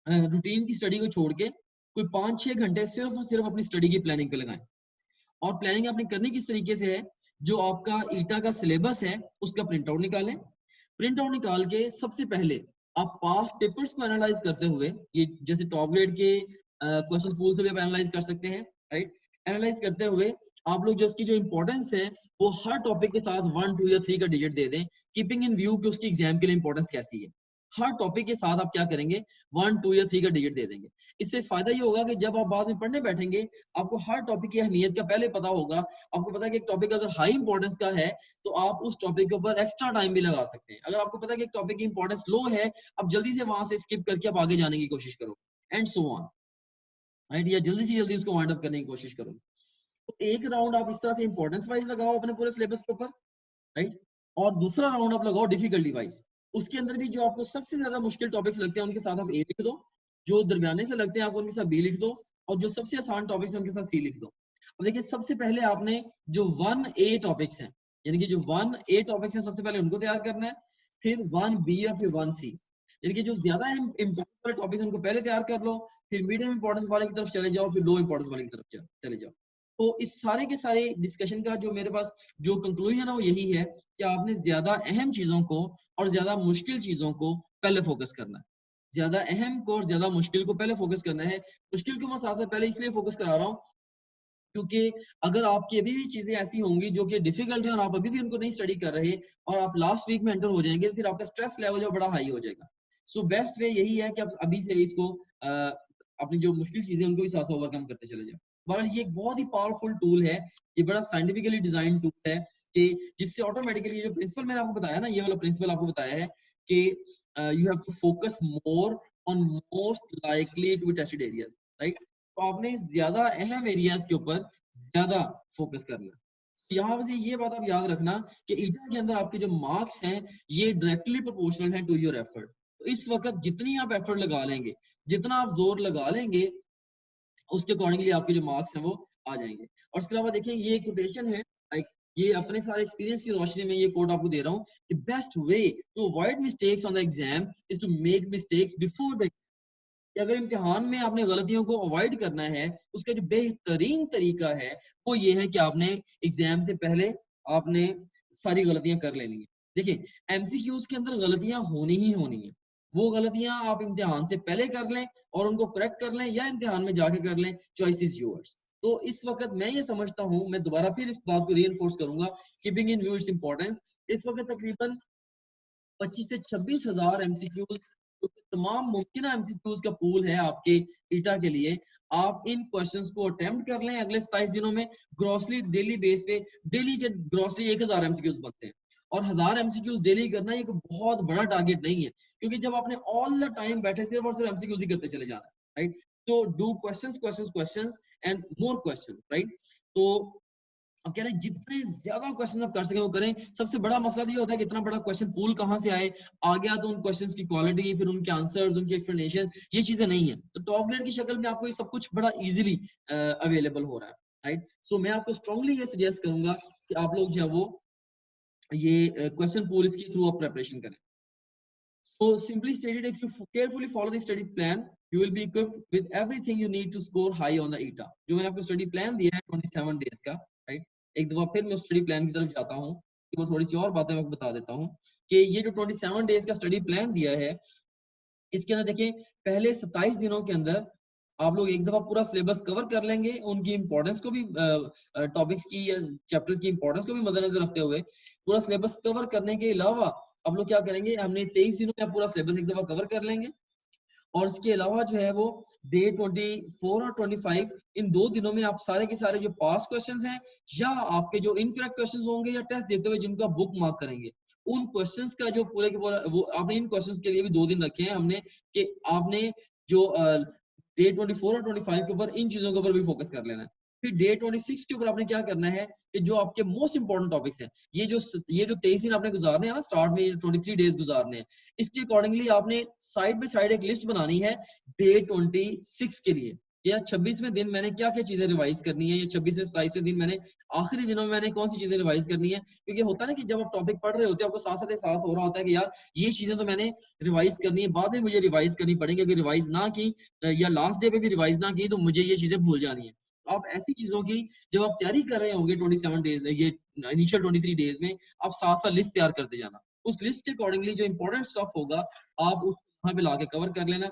रूटीन की स्टडी को छोड़ के कोई 5-6 घंटे सिर्फ और सिर्फ अपनी स्टडी की प्लानिंग पे लगाएं। और प्लानिंग आपने करनी किस तरीके से है, जो आपका ईटा का सिलेबस है उसका प्रिंट आउट निकालें। प्रिंट आउट निकाल के सबसे पहले आप पास्ट पेपर्स को एनालाइज करते हुए, ये जैसे टॉप ग्रेड के क्वेश्चन पूल से भी आप एनालाइज कर सकते हैं, राइट। एनालाइज करते हुए आप लोग जो उसकी जो इंपॉर्टेंस है वो हर टॉपिक के साथ 1, 2 या 3 का डिजिट दे दें, कीपिंग इन व्यू कि उसकी एग्जाम के लिए इंपॉर्टेंस कैसी है। हर टॉपिक के साथ आप क्या करेंगे, 1, 2 या 3 का डिजिट दे देंगे। इससे फायदा ये होगा कि जब आप बाद में पढ़ने बैठेंगे, आपको हर टॉपिक की अहमियत का पहले पता होगा। आपको पता है कि एक टॉपिक अगर हाई इंपॉर्टेंस का है तो आप उस टॉपिक के ऊपर एक्स्ट्रा टाइम भी लगा सकते हैं। अगर आपको पता है कि एक टॉपिक की इंपॉर्टेंस लो है, आप जल्दी से वहां से स्किप करके आप आगे जाने की कोशिश करो, एंड सो ऑन, राइट, या जल्दी से जल्दी उसको वाइंड अप करने की कोशिश करो। तो एक राउंड आप इस तरह से इंपॉर्टेंस वाइज लगाओ अपने पूरे सिलेबस के ऊपर, राइट, और दूसरा राउंड आप लगाओ डिफिकल्टी वाइज। उसके अंदर भी जो आपको सबसे ज्यादा मुश्किल टॉपिक्स लगते हैं उनके साथ आप ए लिख दो, जो दरमियाने से लगते हैं आप उनके साथ बी लिख दो, और जो सबसे आसान टॉपिक्स हैं उनके साथ सी लिख दो। अब देखिए सबसे पहले आपने जो 1A टॉपिक्स हैं, यानी कि जो 1A टॉपिक्स हैं सबसे पहले उनको तैयार करना है, फिर 1B और फिर 1C, यानी कि जो ज्यादा इंपॉर्टेंट वाले टॉपिक्स हैं उनको पहले तैयार कर लो, फिर मीडियम इंपॉर्टेंस वाले की तरफ चले जाओ, फिर लो इंपॉर्टेंस वाले की तरफ चले जाओ। तो इस सारे के सारे डिस्कशन का जो मेरे पास जो कंक्लूजन है वो यही है कि आपने ज्यादा अहम चीजों को और ज्यादा मुश्किल चीजों को पहले फोकस करना है। ज्यादा अहम को और ज्यादा मुश्किल को पहले फोकस करना है। मुश्किल को मैं साथ साथ पहले इसलिए फोकस करा रहा हूँ क्योंकि अगर आपकी अभी भी चीजें ऐसी होंगी जो कि डिफिकल्ट है और आप अभी भी उनको नहीं स्टडी कर रहे और आप लास्ट वीक में एंटर हो जाएंगे, फिर आपका स्ट्रेस लेवल जो बड़ा हाई हो जाएगा। सो बेस्ट वे यही है कि आप अभी से इसको अपनी जो मुश्किल चीजें उनको भी साथ साथ ओवरकम करते चले जाओ। बट ये एक बहुत ही पावरफुल टूल है, ये बड़ा साइंटिफिकली डिजाइन टूल है कि जिससे ऑटोमेटिकली जो प्रिंसिपल मैंने आपको बताया ना, ये वाला प्रिंसिपल आपको बताया है कि you have to focus more on most likely to be tested areas, right. तो आपने ज्यादा अहम एरियाज के ऊपर ज्यादा फोकस करना है। यहाँ से ये बात आप याद रखना कि ईटा के अंदर आपके जो मार्क्स हैं ये डायरेक्टली प्रोपोर्शनल है टू योर एफर्ट। तो इस वक्त जितनी आप एफर्ट लगा लेंगे, जितना आप जोर लगा लेंगे, उसके अकॉर्डिंगली आपके जो मार्क्स हैं वो आ जाएंगे। और उसके अलावा देखिए ये कोटेशन है, लाइक ये अपने सारे एक्सपीरियंस की रोशनी में ये कोट आपको दे रहा हूँ कि best way to avoid mistakes on the exam is to make mistakes before the. कि अगर इम्तिहान में आपने गलतियों को अवॉइड करना है, उसका जो बेहतरीन तरीका है वो ये है कि आपने एग्जाम से पहले आपने सारी गलतियां कर लेनी है। देखिए एमसीक्यूज के अंदर गलतियां होनी ही होनी है, वो गलतियां आप इम्तिहान से पहले कर लें और उनको करेक्ट कर लें या इम्तिहान में जाके कर लें, चॉइस इज योर्स। तो इस वक्त मैं ये समझता हूँ, मैं दोबारा फिर इस बात को रीइंफोर्स करूंगा, keeping in view its importance. इस वक्त तकरीबन 25 से 26 हजार एमसीक्यूज, तमाम मुमकिन एमसीक्यूज का पूल है आपके ईटा के लिए। आप इन क्वेश्चंस को अटेम्प्ट कर लें अगले 27 दिनों में। ग्रॉसली डेली बेस पे डेली के ग्रॉसली 1000 एमसीक्यूज बनते हैं, और 1000 एमसीक्यूज डेली करना ये कोई बहुत बड़ा टारगेट नहीं है, क्योंकि जब आपने ऑल द टाइम बैठे सिर्फ और सिर्फ एमसीक्यूज ही करते चले जाना है, राइट। तो do questions questions questions and more question, right. तो अब कह रहे हैं जितने ज्यादा क्वेश्चन आप कर सके वो करें। सबसे बड़ा मसला तो ये होता है कि इतना बड़ा क्वेश्चन पूल कहाँ से आए, आ गया तो उन क्वेश्चंस की क्वालिटी, फिर उनके आंसर्स, उनकी एक्सप्लेनेशन, ये चीजें नहीं है। तो टॉप ग्रेड की शक्ल में आपको ये सब कुछ बड़ा इजीली अवेलेबल हो रहा है, राइट। सो मैं आपको स्ट्रांगली ये सजेस्ट करूंगा कि आप लोग जो है वो ये क्वेश्चन पूल इसके थ्रू आप प्रिपरेशन करें। So simply stated, if you carefully follow the study plan, you will be equipped with everything you need to score high on the ETA. जो मैंने आपको स्टडी प्लान दिया है 27 डेज का, right. एक दफा फिर मैं स्टडी प्लान की तरफ जाता हूँ कि मैं थोड़ी सी और बातें आपको बता देता हूँ कि ये जो 27 डेज का स्टडी प्लान दिया है, इसके अंदर देखिए पहले 27 दिनों के अंदर आप लोग एक दफा पूरा सिलेबस कवर कर लेंगे, उनकी इंपॉर्टेंस को भी, टॉपिक्स की या चैप्टर्स की इंपॉर्टेंस को भी मद्देनजर रखते हुए पूरा सिलेबस कवर करने के अलावा आप लोग क्या करेंगे, हमने 23 दिनों में पूरा सिलेबस एक दफा कवर कर लेंगे। और इसके अलावा जो है वो डे 24 और 25, इन 2 दिनों में आप सारे के सारे जो पास क्वेश्चंस हैं या आपके जो इनकरेक्ट क्वेश्चंस होंगे या टेस्ट देते हुए जिनका बुक मार्क करेंगे, उन क्वेश्चंस का जो पूरे के पूरा वो आपने इन क्वेश्चंस के लिए भी 2 दिन रखे हैं हमने कि आपने जो डे 24 और 25 के ऊपर इन चीजों के ऊपर भी फोकस कर लेना है। फिर डे 26 के ऊपर आपने क्या करना है कि जो आपके मोस्ट इंपॉर्टेंट टॉपिक्स हैं, ये जो 23 दिन आपने गुजारने हैं ना, स्टार्ट में 23 डेज गुजारने हैं, इसके अकॉर्डिंगली आपने साइड बाय साइड एक लिस्ट बनानी है डे 26 के लिए, या 26वें दिन मैंने क्या क्या चीजें रिवाइज करनी है, या 26वें 27वें दिन मैंने आखिरी दिनों में मैंने कौन सी चीजें रिवाइज करनी है। क्योंकि होता है ना कि जब आप टॉपिक पढ़ रहे होते हैं आपको साथ साथ एहसास हो रहा होता है कि यार ये चीजें तो मैंने रिवाइज करनी है, बाद में मुझे रिवाइज करनी पड़ेगी, अगर रिवाइज ना की या लास्ट डे पे भी रिवाइज ना की तो मुझे ये चीजें भूल जानी है। तो आप ऐसी चीजों की जब आप तैयारी कर रहे होंगे 27 डेज, ये इनिशियल 23 डेज में, आप साथ साथ लिस्ट तैयार करते जाना। उस लिस्ट के अकॉर्डिंगली जो इंपॉर्टेंट स्टफ होगा आप उस वहां पे लाके कवर कर लेना।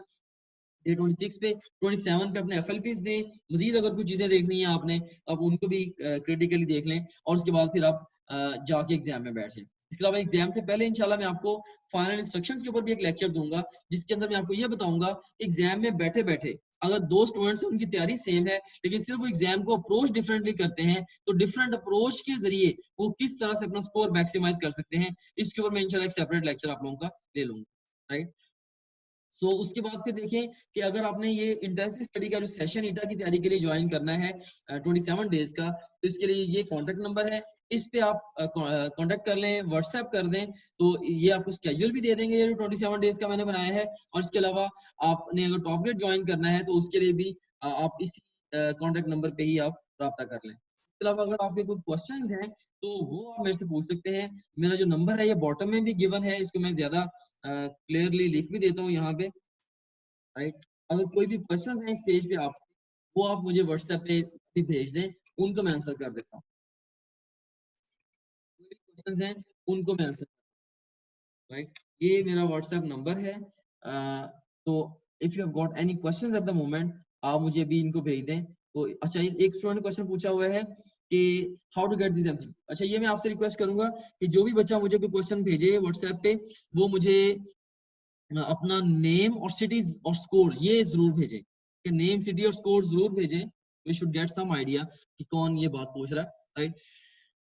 डे 26 पे 27 पे अपने एफएलपीज दें। मजीद अगर कुछ चीजें देखनी है आपने, अब उनको भी क्रिटिकली देख लें, और उसके बाद फिर आप जाके एग्जाम में बैठ जाएं। इसके अलावा एग्जाम से पहले इंशाल्लाह मैं आपको फाइनल इंस्ट्रक्शंस के ऊपर भी एक लेक्चर दूंगा, जिसके अंदर मैं आपको ये बताऊंगा कि एग्जाम में बैठे बैठे अगर 2 स्टूडेंट्स हैं उनकी तैयारी सेम है लेकिन सिर्फ वो एग्जाम को अप्रोच डिफरेंटली करते हैं, तो डिफरेंट अप्रोच के जरिए वो किस तरह से अपना स्कोर मैक्सिमाइज कर सकते हैं, इसके ऊपर मैं इंशाल्लाह एक सेपरेट लेक्चर आप लोगों का ले लूंगा, राइट। सो उसके बाद फिर देखें कि अगर आपने ये इंटेंसिव स्टडी का जो सेशन ईटा की तैयारी के लिए ज्वाइन करना है 27 डेज का, तो इसके लिए ये कॉन्टेक्ट नंबर है, इस पे आप कॉन्टेक्ट कर लें, व्हाट्सएप कर दें, तो ये आपको स्केड्यूल भी दे देंगे ये जो 27 डेज का मैंने बनाया है। और इसके अलावा आपने अगर टॉप ग्रेड ज्वाइन करना है तो उसके लिए भी आप इसी कॉन्टेक्ट नंबर पे ही आप रब्ता कर लें। इसके अलावा अगर आपके कुछ क्वेश्चन हैं तो वो आप मेरे से पूछ सकते हैं। मेरा जो नंबर है ये बॉटम में भी गिवन है, इसको मैं ज्यादा क्लियरली लिख भी देता हूँ यहाँ पे, राइट। अगर कोई भी क्वेश्चन है स्टेज पे आप, वो आप मुझे व्हाट्सएप पे भी भेज दें, उनको मैं आंसर कर देता हूँ। कोई भी क्वेश्चन हैं उनको मैं आंसर, राइट। ये मेरा व्हाट्सएप नंबर है। तो if you have got any questions eight the moment, आप मुझे अभी इनको भेज दें। तो अच्छा, एक स्टूडेंट ने क्वेश्चन पूछा हुआ है कि how to get this MCQ. अच्छा, ये मैं आपसे रिक्वेस्ट करूंगा कि जो भी बच्चा मुझे कोई क्वेश्चन भेजे व्हाट्सएप पे, वो मुझे अपना नेम और सिटी और स्कोर ये जरूर भेजें, कि नेम सिटी और स्कोर जरूर भेजें। We should get some idea कि कौन ये बात पूछ रहा है, राइट।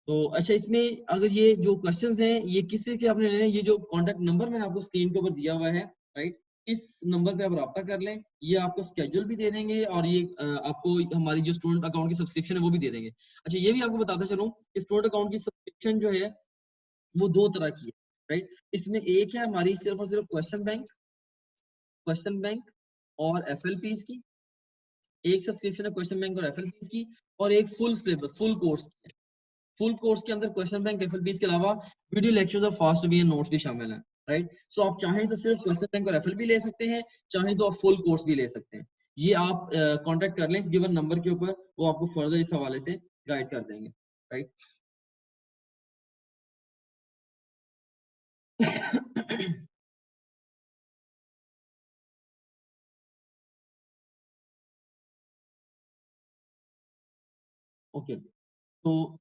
तो अच्छा, इसमें अगर ये जो क्वेश्चंस हैं ये किस तरह के आपने लेने हैं, ये जो कॉन्टैक्ट नंबर मैंने आपको स्क्रीन के ऊपर दिया हुआ है, राइट, इस नंबर पे आप रब्ता कर लें। ये आपको स्केड्यूल भी दे देंगे और ये आपको हमारी जो स्टूडेंट अकाउंट की सब्सक्रिप्शन है वो भी दे देंगे। अच्छा, ये भी आपको बताता चलूं कि स्टूडेंट अकाउंट की सब्सक्रिप्शन जो है वो दो तरह की है, राइट। इसमें एक है हमारी सिर्फ और सिर्फ क्वेश्चन बैंक और एफएलपीज की, एक सब्सक्रिप्शन है क्वेश्चन बैंक और एफएलपीज की, और एक फुल सिलेबस फुल कोर्स की। फुल कोर्स के अंदर क्वेश्चन बैंक एफएलपीज के अलावा वीडियो लेक्चर्स और फास्ट रिवीजन नोट्स भी शामिल हैं, राइट। सो आप चाहें तो सिर्फ क्वेश्चन बैंक और एफएलपी ले सकते हैं, चाहें तो आप फुल कोर्स भी ले सकते हैं। ये आप कांटेक्ट कर लें इस गिवन नंबर के ऊपर, वो आपको फर्दर इस हवाले से गाइड कर देंगे, राइट। ओके, तो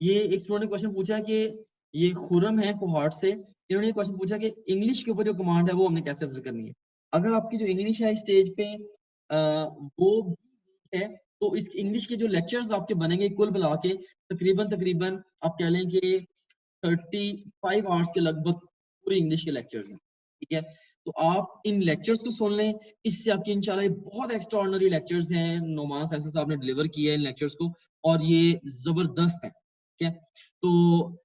ये एक स्टूडेंट ने क्वेश्चन पूछा कि ये खुरम है कोहाट से, इन्होंने क्वेश्चन पूछा कि इंग्लिश के ऊपर जो कमांड है वो हमने कैसे आंसर करनी है। अगर आपकी जो इंग्लिश है स्टेज पे वो है, तो इस इंग्लिश के जो लेक्चर्स आपके बनेंगे कुल मिला के तकरीबन तकरीबन आप कह लें कि 35 आवर्स के लगभग पूरी इंग्लिश के लेक्चर्स हैं, ठीक है। तो आप इन लेक्चर्स को सुन लें, इससे आपके इंशाल्लाह बहुत एक्स्ट्राऑर्डिनरी लेक्चर्स हैं, नोमान फैसल साहब ने डिलीवर किया है इन लेक्चर्स को, और ये जबरदस्त है, ठीक है। तो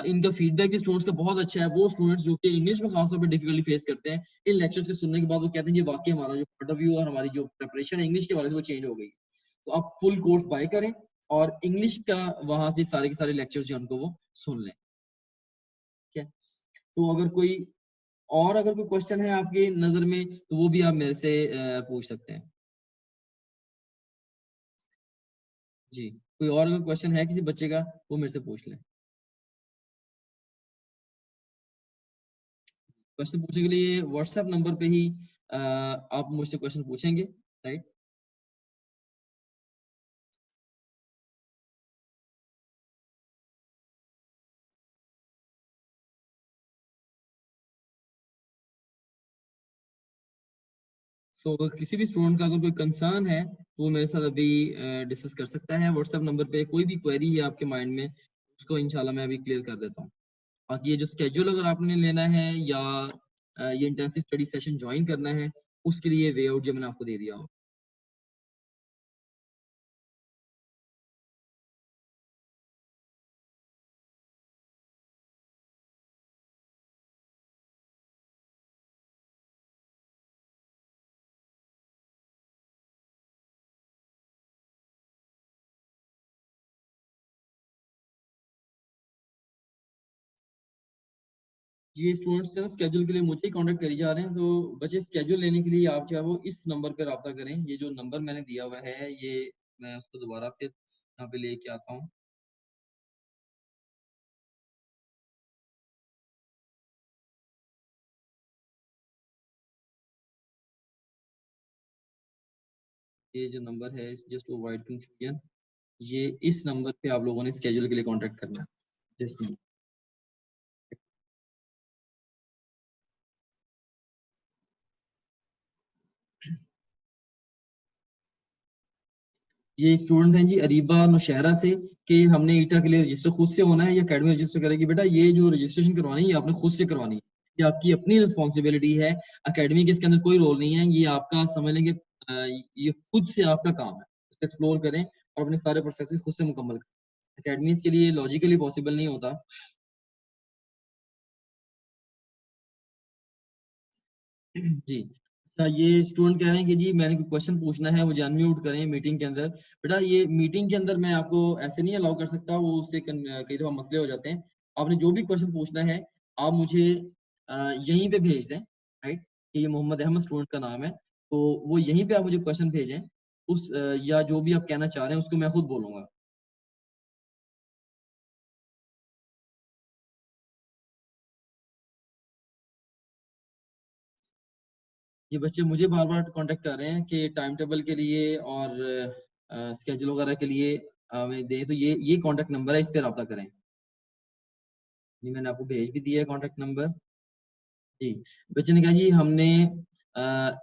इनका फीडबैक भी स्टूडेंट्स का बहुत अच्छा है। वो स्टूडेंट्स जो कि इंग्लिश में खासतौर पर डिफिकल्टी फेस करते हैं, इन लेक्चर्स के सुनने के बाद वो कहते हैं कि वाकई हमारा जो पॉइंट ऑफ व्यू और हमारी जो प्रिपरेशन है इंग्लिश के बारे में वो चेंज हो गई। तो आप फुल कोर्स बाय करें और इंग्लिश का वहां से सारे के सारे लेक्चर्स जो उनको वो सुन लें, ठीक है। तो अगर कोई और अगर कोई क्वेश्चन है आपकी नजर में तो वो भी आप मेरे से पूछ सकते हैं। जी, कोई और अगर क्वेश्चन है किसी बच्चे का वो मेरे से पूछ लें। क्वेश्चन पूछने के लिए व्हाट्सएप नंबर पे ही आप मुझसे क्वेश्चन पूछेंगे, राइट। सो अगर किसी भी स्टूडेंट का अगर कोई कंसर्न है तो वो मेरे साथ अभी डिस्कस कर सकता है व्हाट्सएप नंबर पे। कोई भी क्वेरी है आपके माइंड में उसको इंशाल्लाह मैं अभी क्लियर कर देता हूँ। बाकी ये जो स्केड्यूल अगर आपने लेना है या ये इंटेंसिव स्टडी सेशन ज्वाइन करना है, उसके लिए वे आउट जो मैंने आपको दे दिया हो। जी, स्टूडेंट्स जो स्केड्यूल के लिए मुझे ही कांटेक्ट करी जा रहे हैं, तो बच्चे स्केड्यूल लेने के लिए आप जो है वो इस नंबर पर रब्ता करें। ये जो नंबर मैंने दिया हुआ है ये मैं उसको दोबारा फिर यहाँ पे लेके आता हूँ। ये जो नंबर है जस्ट टू अवॉइड कंफ्यूजन, ये इस नंबर पे आप लोगों ने स्केड्यूल के लिए कांटेक्ट करना है। जिस नंबर, ये एक स्टूडेंट हैं जी अरीबा नौशहरा से, कि हमने ईटा के लिए रजिस्टर खुद से होना है या अकेडमी रजिस्टर करेगी। बेटा ये जो रजिस्ट्रेशन करवानी है ये आपने खुद से करवानी है। ये आपकी अपनी रिस्पॉन्सिबिलिटी है, एकेडमी के इसके अंदर कोई रोल नहीं है, ये आपका समझ लेंगे ये खुद से आपका काम है, इस पे एक्सप्लोर करें और अपने सारे प्रोसेस खुद से मुकम्मल करें। एकेडमीज के लिए लॉजिकली पॉसिबल नहीं होता। जी, अच्छा ये स्टूडेंट कह रहे हैं कि जी मैंने कोई क्वेश्चन पूछना है, मुझे अनम्यूट करें मीटिंग के अंदर। बेटा ये मीटिंग के अंदर मैं आपको ऐसे नहीं अलाउ कर सकता, वो उससे कई दफ़ा मसले हो जाते हैं। आपने जो भी क्वेश्चन पूछना है, आप मुझे यहीं पे भेज दें, राइट? कि ये मोहम्मद अहमद स्टूडेंट का नाम है, तो वो यहीं पे आप मुझे क्वेश्चन भेजें, या जो भी आप कहना चाह रहे हैं उसको मैं खुद बोलूँगा। ये बच्चे मुझे बार-बार कॉन्टैक्ट कर रहे हैं कि टाइम टेबल के लिए और स्केड्यूल वगैरह के लिए हमें दें, तो ये कॉन्टैक्ट नंबर है, इस पे राब्ता करें। जी, मैंने आपको भेज भी दिया है कॉन्टैक्ट नंबर। जी, बच्चे ने कहा जी हमने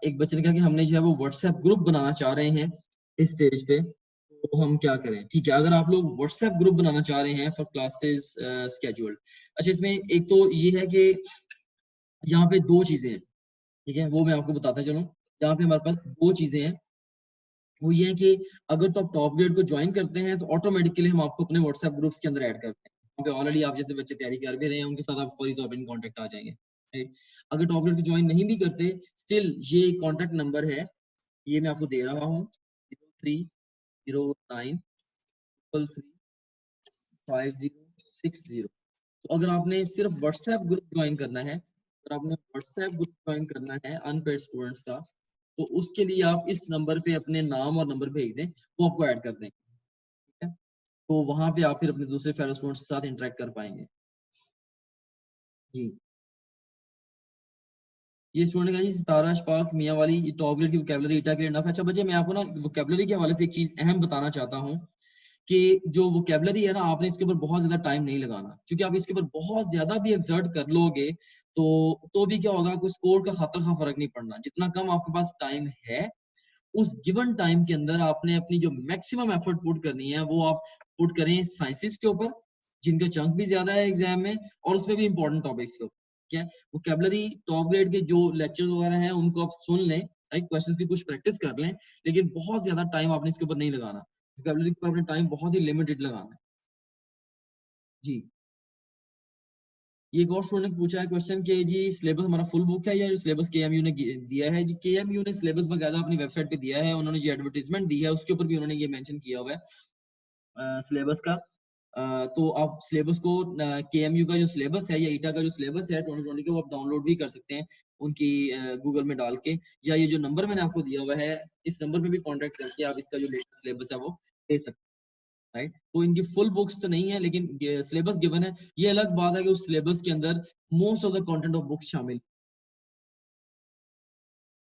एक बच्चे ने कहा कि हमने जो है वो व्हाट्सएप ग्रुप बनाना चाह रहे हैं इस स्टेज पे, तो हम क्या करें? ठीक है, अगर आप लोग व्हाट्सएप ग्रुप बनाना चाह रहे हैं फॉर क्लासेस स्केड्यूल्ड, अच्छा इसमें एक तो ये है कि यहाँ पे 2 चीज़ें हैं, ठीक है? वो मैं आपको बताता चलूँ। यहाँ पे हमारे पास 2 चीज़ें हैं। वो ये है कि अगर तो आप टॉप ग्रेड को ज्वाइन करते हैं तो ऑटोमेटिकली हम आपको अपने व्हाट्सएप ग्रुप्स के अंदर ऐड करते हैं, क्योंकि ऑलरेडी आप जैसे बच्चे तैयारी कर भी रहे हैं उनके साथ आप फौरी तौर पे इन कांटेक्ट आ जाएंगे, राइट? अगर टॉप ग्रेड को ज्वाइन नहीं भी करते, स्टिल ये कॉन्टैक्ट नंबर है, ये मैं आपको दे रहा हूँ, 0309335060। तो अगर आपने सिर्फ व्हाट्सएप ग्रुप ज्वाइन करना है, अगर आपने व्हाट्सएप ग्रुप ज्वाइन करना है अनपेड स्टूडेंट्स का, तो उसके लिए आप इस नंबर पे अपने नाम और नंबर भेज दें, वो आपको ऐड कर दें, ठीक है? तो वहां पे आप फिर अपने दूसरे फेलो स्टूडेंट्स के साथ इंटरेक्ट कर पाएंगे। जी, ये स्टूडेंट का जी सितारा अशफाक मियां वाली, ये टॉप ग्रेड की वोकैबुलरी ईटा के लिए enough है। अच्छा बच्चे मैं आपको ना वोकैबुलरी के हवाले से एक चीज अहम बताना चाहता हूँ कि जो वोकैबुलरी है ना, आपने इसके ऊपर बहुत ज्यादा टाइम नहीं लगाना, क्योंकि आप इसके ऊपर बहुत ज्यादा भी एक्सर्ट कर लोगे तो भी क्या होगा, कोई स्कोर का खातर खा फर्क नहीं पड़ना। जितना कम आपके पास टाइम है, उस गिवन टाइम के अंदर आपने अपनी जो मैक्सिमम एफर्ट पुट करनी है वो आप पुट करें साइंसेस के ऊपर, जिनका चंक भी ज्यादा है एग्जाम में, और उसमें भी इंपॉर्टेंट टॉपिक्स के ऊपर। ठीक है, वोकैबुलरी टॉप ग्रेड के जो लेक्चर्स वगैरह हैं उनको आप सुन लें, राइट? क्वेश्चंस की कुछ प्रैक्टिस कर लें, लेकिन बहुत ज्यादा टाइम आपने इसके ऊपर नहीं लगाना। वोकैबुलरी के ऊपर अपने टाइम बहुत ही लिमिटेड लगाना है। जी, ये एक और स्टूडेंट ने पूछा है क्वेश्चन कि जी सिलेबस हमारा फुल बुक है या जो सिलेबस केएमयू ने दिया है? जी केएमयू ने सिलेबस बकायदा अपनी वेबसाइट पे दिया है, उन्होंने जो एडवर्टाइजमेंट दी है उसके ऊपर भी उन्होंने ये मेंशन किया हुआ है सिलेबस का। तो आप सिलेबस को केएमयू का जो सिलेबस है या ईटा का जो सिलेबस है 2020 का, वो आप डाउनलोड भी कर सकते हैं उनकी गूगल में डाल के, या ये जो नंबर मैंने आपको दिया हुआ है इस नंबर पे भी कांटेक्ट करके आप इसका जो लेटेस्ट सिलेबस है वो दे सकते हैं, राइट? तो इनकी फुल बुक्स तो नहीं है, लेकिन सिलेबस गिवन है। ये अलग बात है कि उस सिलेबस के अंदर most of the content of books शामिल।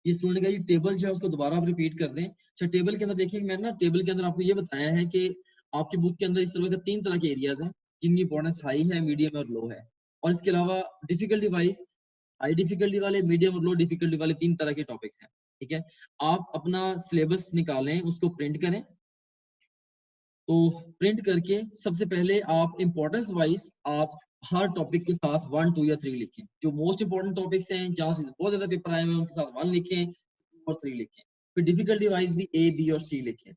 ये स्टूडेंट का ये टेबल जो है उसको दोबारा आप रिपीट कर दें। अच्छा टेबल के अंदर देखिए, मैंने ना टेबल के अंदर आपको ये बताया है कि आपकी बुक के अंदर इस तरह के 3 तरह के एरियाज हैं, जिनकी इंपॉर्टेंस हाई है, मीडियम और लो है। और इसके अलावा डिफिकल्टी वाइज हाई डिफिकल्टी वाले, मीडियम और लो डिफिकल्टी वाले 3 तरह के टॉपिक्स हैं, ठीक है? आप अपना सिलेबस निकालें, उसको प्रिंट करें। तो प्रिंट करके सबसे पहले आप इंपॉर्टेंस वाइज आप हर टॉपिक के साथ 1 2 या 3 लिखें। जो मोस्ट इंपॉर्टेंट टॉपिक्स हैं, जहां से बहुत ज्यादा पेपर आए हुए हैं, उनके साथ 1 लिखें, 2 और 3 लिखें। फिर डिफिकल्टी वाइज भी A B और C लिखें।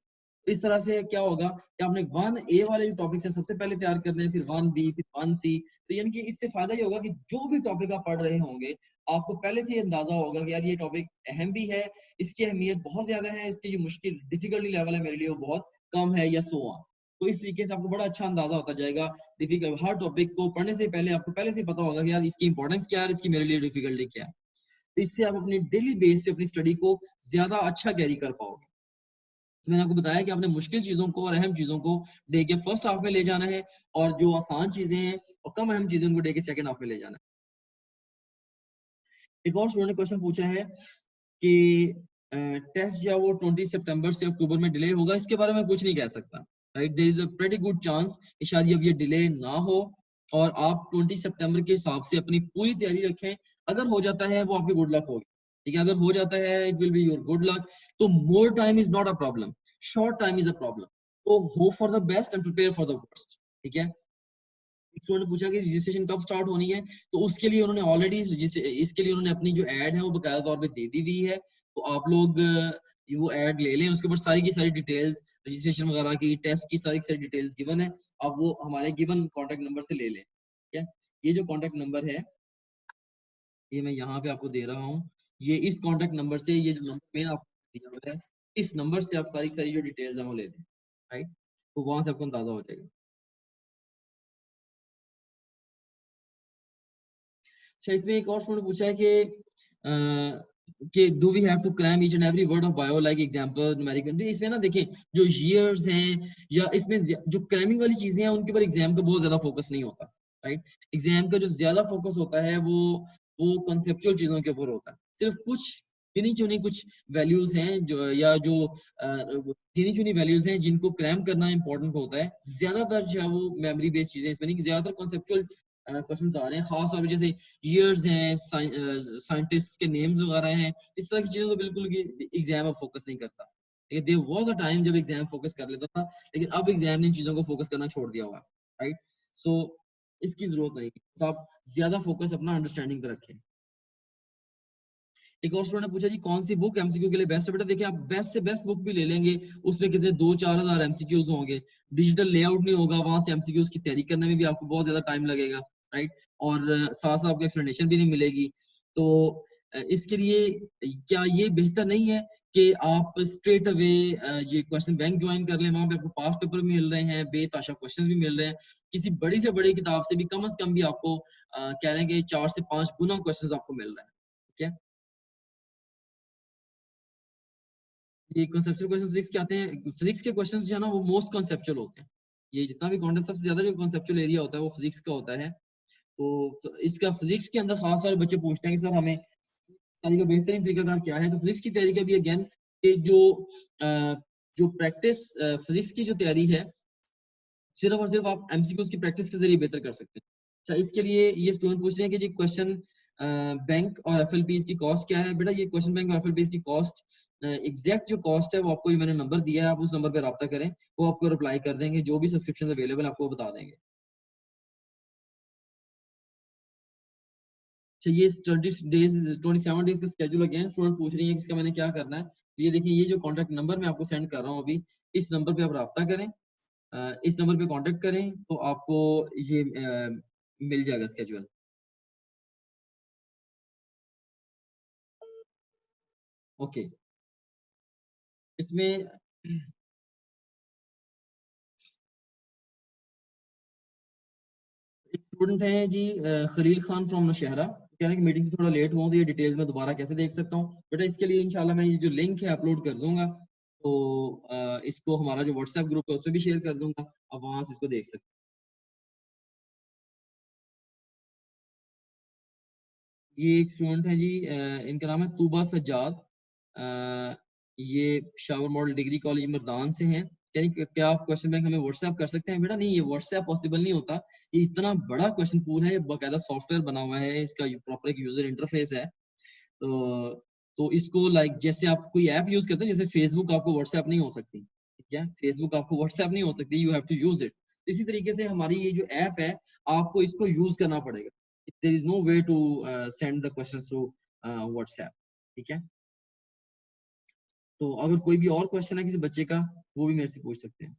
तो इस तरह से क्या होगा कि आपने 1A वाले जो टॉपिक्स हैं सबसे पहले तैयार करने हैं, फिर 1B, फिर 1C। तो यानी कि इससे फायदा ये होगा कि जो भी टॉपिक आप पढ़ रहे होंगे, आपको पहले से ही अंदाजा होगा कि यार ये टॉपिक अहम भी है, इसकी अहमियत बहुत ज्यादा है, इसकी जो मुश्किल डिफिकल्टी लेवल है मेरे लिए वो बहुत कम है, या सो ऑन। तो इस तरीके से आपको बड़ा अच्छा अंदाजा होता जाएगा। डिफिकल्ट हर टॉपिक को पढ़ने से पहले आपको पहले से ही पता होगा कि यार इसकी इंपॉर्टेंस क्या है, इसकी मेरे लिए डिफिकल्टी क्या है। तो इससे आप अपनी डेली बेस पे अपनी स्टडी को ज्यादा अच्छा कैरी कर पाओगे। तो मैंने आपको बताया कि आपने मुश्किल चीजों को और अहम चीजों को डे के फर्स्ट हाफ में ले जाना है, और जो आसान चीजें हैं और कम अहम चीजें उनको डे के सेकंड हाफ में ले जाना है। एक और स्टूडेंट ने क्वेश्चन पूछा है कि टेस्ट जो है वो 20 सितंबर से अक्टूबर में डिले होगा। इसके बारे में कुछ नहीं कह सकता, right? There is a pretty good chance कि शायद अब ये डिले ना हो, और आप 20 सितंबर के हिसाब से अपनी पूरी तैयारी रखें। अगर हो जाता है वो आपकी गुड लक होगी, ठीक है? अगर हो जाता है it will be your good luck. तो more time is not a problem, short time is a problem. तो hope for the best and prepare for the worst, ठीक है? स्टूडेंट ने पूछा कि रजिस्ट्रेशन कब स्टार्ट होनी है, तो उसके लिए उन्होंने ऑलरेडी इसके लिए उन्होंने अपनी जो ऐड है वो बकायदा तौर पे दे दी हुई है। तो आप लोग वो ऐड ले लें, उसके ऊपर सारी की सारी डिटेल्स, रजिस्ट्रेशन वगैरह की, टेस्ट की सारी डिटेल्स गिवन है। आप वो हमारे गिवन कॉन्टेक्ट नंबर से ले लें। ठीक है, ये जो कॉन्टेक्ट नंबर है ये मैं यहाँ पे आपको दे रहा हूँ। ये इस कॉन्टेक्ट नंबर से, ये जो नंबर मैंने आपको दिया हुआ है, इस नंबर से आप सारी की सारी जो डिटेल्स हैं वो ले लें। राइट, तो वहां से आपको अंदाजा हो जाएगा। अच्छा, इसमें एक और स्टूडेंट पूछा है कि do we have to cram each and every word of bio like example numerical. इसमें ना देखें, जो ईयर्स हैं या इसमें जो क्रैमिंग वाली चीजें हैं उनके ऊपर एग्जाम का बहुत ज्यादा फोकस नहीं होता। राइट, एग्जाम का जो ज्यादा फोकस होता है वो कॉन्सेप्चुअल चीजों के ऊपर होता है। सिर्फ कुछ गिनी चुनी कुछ वैल्यूज हैं जो, या जो गिनी चुनी वैल्यूज हैं जिनको क्रैम करना इंपॉर्टेंट होता है। ज्यादातर जो है वो मेमोरी बेस्ड चीजें इसमें नहीं, ज्यादातर कॉन्सेप्चुअल क्वेश्चन आ रहे हैं। खास तौर पर जैसे ईयर्स हैं, साइंटिस्ट के नेम्स वगैरह हैं, इस तरह की चीजों को बिल्कुल भी एग्जाम अब फोकस नहीं करता। देयर वाज अ टाइम जब एग्जाम फोकस कर लेता था, लेकिन अब एग्जाम ने इन चीजों को फोकस करना छोड़ दिया हुआ। राइट, सो इसकी जरूरत नहीं है, तो आप ज्यादा फोकस अपना अंडरस्टैंडिंग पे रखें। एक और स्टूडेंट ने पूछा जी कौन सी बुक एमसीक्यू के लिए बेस्ट है। बेटा देखिए, आप बेस्ट से बेस्ट बुक भी ले लेंगे, उसमें कितने 2-4 हजार एमसीक्यूज होंगे, डिजिटल लेआउट नहीं होगा, वहां से एमसीक्यूज की तैयारी करने में भी आपको बहुत ज्यादा टाइम लगेगा। राइट, और साथ साथ आपको एक्सप्लेनेशन भी नहीं मिलेगी। तो इसके लिए क्या ये बेहतर नहीं है कि आप स्ट्रेट अवे ये क्वेश्चन बैंक ज्वाइन कर लें, वहां पे आपको पास पेपर भी मिल रहे हैं, बेताशा क्वेश्चन भी मिल रहे हैं, किसी बड़ी से बड़ी किताब से भी कम से कम भी आपको कह रहे हैं कि 4 से 5 गुना क्वेश्चन आपको मिल रहे हैं। ठीक है, ये कॉन्सेप्चुअल क्वेश्चन फिजिक्स के आते हैं। फिजिक्स के क्वेश्चंस जो है ना वो मोस्ट कॉन्सेप्चुअल होते हैं। ये जितना भी कॉन्टेंट, सबसे ज्यादा जो कॉन्सेप्चुअल एरिया होता है वो फिजिक्स का होता है। तो इसका फिजिक्स के अंदर खास सारे बच्चे पूछते हैं कि सर हमें तरीका, बेहतरीन तरीकाकार क्या है। तो फिजिक्स की तैयारी का भी अगेन कि जो प्रैक्टिस फिजिक्स की जो तैयारी है, सिर्फ और सिर्फ आप एमसीक्यूज की प्रैक्टिस के जरिए बेहतर कर सकते हैं। अच्छा, इसके लिए ये स्टूडेंट पूछ रहे हैं कि जी क्वेश्चन बैंक और एफएलपीज की कॉस्ट क्या है। बेटा ये क्वेश्चन बैंक और एफएलपीज की कॉस्ट, एग्जैक्ट जो कॉस्ट है वो आपको, ये मैंने नंबर दिया है, आप उस नंबर पर रब्ता करें, वो आपको रिप्लाई कर देंगे। जो भी सब्सक्रिप्शन अवेलेबल है आपको बता देंगे। अच्छा, ये 20 डेज 27 डेज का स्केड्यूल अगेन स्टूडेंट पूछ रही है कि इसका मैंने क्या करना है। ये देखिए, ये जो कॉन्टैक्ट नंबर मैं आपको सेंड कर रहा हूँ अभी, इस नंबर पे आप रब्ता करें, इस नंबर पे कांटेक्ट करें, तो आपको ये मिल जाएगा स्केड्यूल। ओके, इसमें एक स्टूडेंट है जी खलील खान फ्रॉम नौशहरा, कह रहे हैं कि मीटिंग से थोड़ा लेट हुआ तो ये डिटेल्स में दोबारा कैसे देख सकता हूँ। बेटा इसके लिए इंशाल्लाह मैं ये जो लिंक है अपलोड कर दूंगा, तो इसको हमारा जो व्हाट्सएप ग्रुप है उसमें भी शेयर कर दूंगा, आप वहां से इसको देख सकते हैं। ये एक स्टूडेंट है जी, इनका नाम है तूबा सज्जाद, अ, ये shower model degree college Mardan से हैं। यानी कि क्या आप क्वेश्चन बैंक हमें व्हाट्सएप कर सकते हैं। बेटा नहीं, ये व्हाट्सएप पॉसिबल नहीं होता। ये इतना बड़ा क्वेश्चन पूल है, बाकायदा सॉफ्टवेयर बना हुआ है, इसका प्रॉपर एक यूजर इंटरफेस है। तो इसको लाइक जैसे आप कोई ऐप यूज करते हैं, जैसे फेसबुक आपको व्हाट्सएप नहीं हो सकती, ठीक है, फेसबुक आपको व्हाट्सएप नहीं हो सकती, you have to use it. इसी तरीके से हमारी ये जो ऐप है, आपको इसको यूज करना पड़ेगा। There is no way to send the question through WhatsApp. ठीक है, तो अगर कोई भी और क्वेश्चन है किसी बच्चे का, वो भी मेरे से पूछ सकते हैं।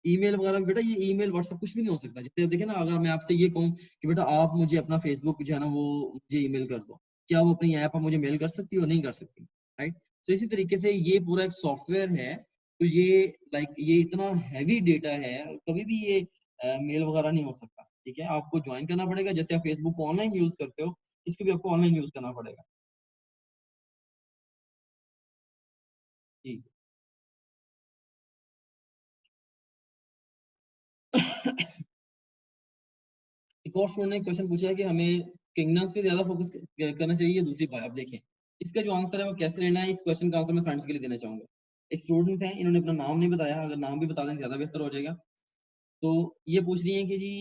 ईमेल वगैरह बेटा, ये ईमेल व्हाट्सएप कुछ भी नहीं हो सकता। जैसे देखिए ना, अगर मैं आपसे ये कहूँ कि बेटा आप मुझे अपना फेसबुक जो है ना वो मुझे ईमेल कर दो, क्या वो अपनी ऐप आप मुझे मेल कर सकती हो? नहीं कर सकती। राइट, तो इसी तरीके से ये पूरा एक सॉफ्टवेयर है। तो ये लाइक ये इतना हैवी डेटा है, कभी भी ये मेल वगैरह नहीं हो सकता। ठीक है, आपको ज्वाइन करना पड़ेगा, जैसे आप फेसबुक को ऑनलाइन यूज करते हो, इसको भी आपको ऑनलाइन यूज करना पड़ेगा। जी। एक और स्टूडेंट ने क्वेश्चन पूछा है कि हमें किंगडम्स पे ज्यादा फोकस करना चाहिए या दूसरी बात। आप देखें, इसका जो आंसर है वो कैसे लेना है, इस क्वेश्चन का आंसर मैं साइंटिफिकली देना चाहूंगा। एक स्टूडेंट है, इन्होंने अपना नाम नहीं बताया, अगर नाम भी बता दें ज्यादा बेहतर हो जाएगा। तो ये पूछ रही है कि जी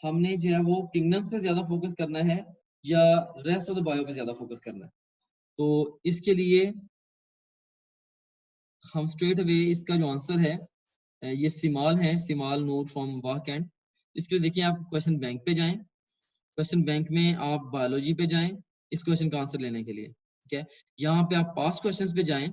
हमने जो है वो किंगडम्स पे ज्यादा फोकस करना है या रेस्ट ऑफ द बायो पे ज्यादा फोकस करना है। तो इसके लिए हम स्ट्रेट अवे इसका जो आंसर है ये सिमाल है, सिमाल नूर फ्रॉम वाकैंड। इसके लिए देखिए आप क्वेश्चन बैंक पे जाएं, क्वेश्चन बैंक में आप बायोलॉजी पे जाएं इस क्वेश्चन का आंसर लेने के लिए, ठीक है। यहाँ पे आप पास्ट क्वेश्चंस पे जाएं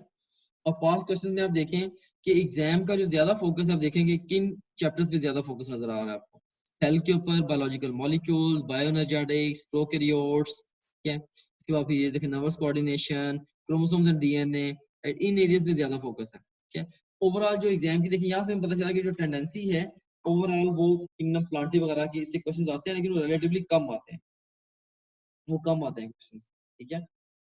और पास्ट क्वेश्चन में आप देखें कि एग्जाम का जो ज्यादा फोकस है, आप देखेंगे किन चैप्टर्स पे ज्यादा फोकस नजर आ रहा है आपको। सेल के ऊपर, बायोलॉजिकल मॉलिक्यूल्स, बायोएनर्जेटिक्स, प्रोकैरियोट्स, ठीक है। इसके बाद फिर ये देखें nervous coordination, chromosomes and DNA, in areas पे ज्यादा फोकस है, ठीक है। ओवरऑल जो एग्जाम की देखिए यहाँ से हमें पता चला कि जो टेंडेंसी है ओवरऑल वो किंगडम प्लांटी वगैरह की इससे क्वेश्चन आते हैं, लेकिन वो रिलेटिवली कम आते हैं, वो कम आते हैं क्वेश्चन, ठीक है।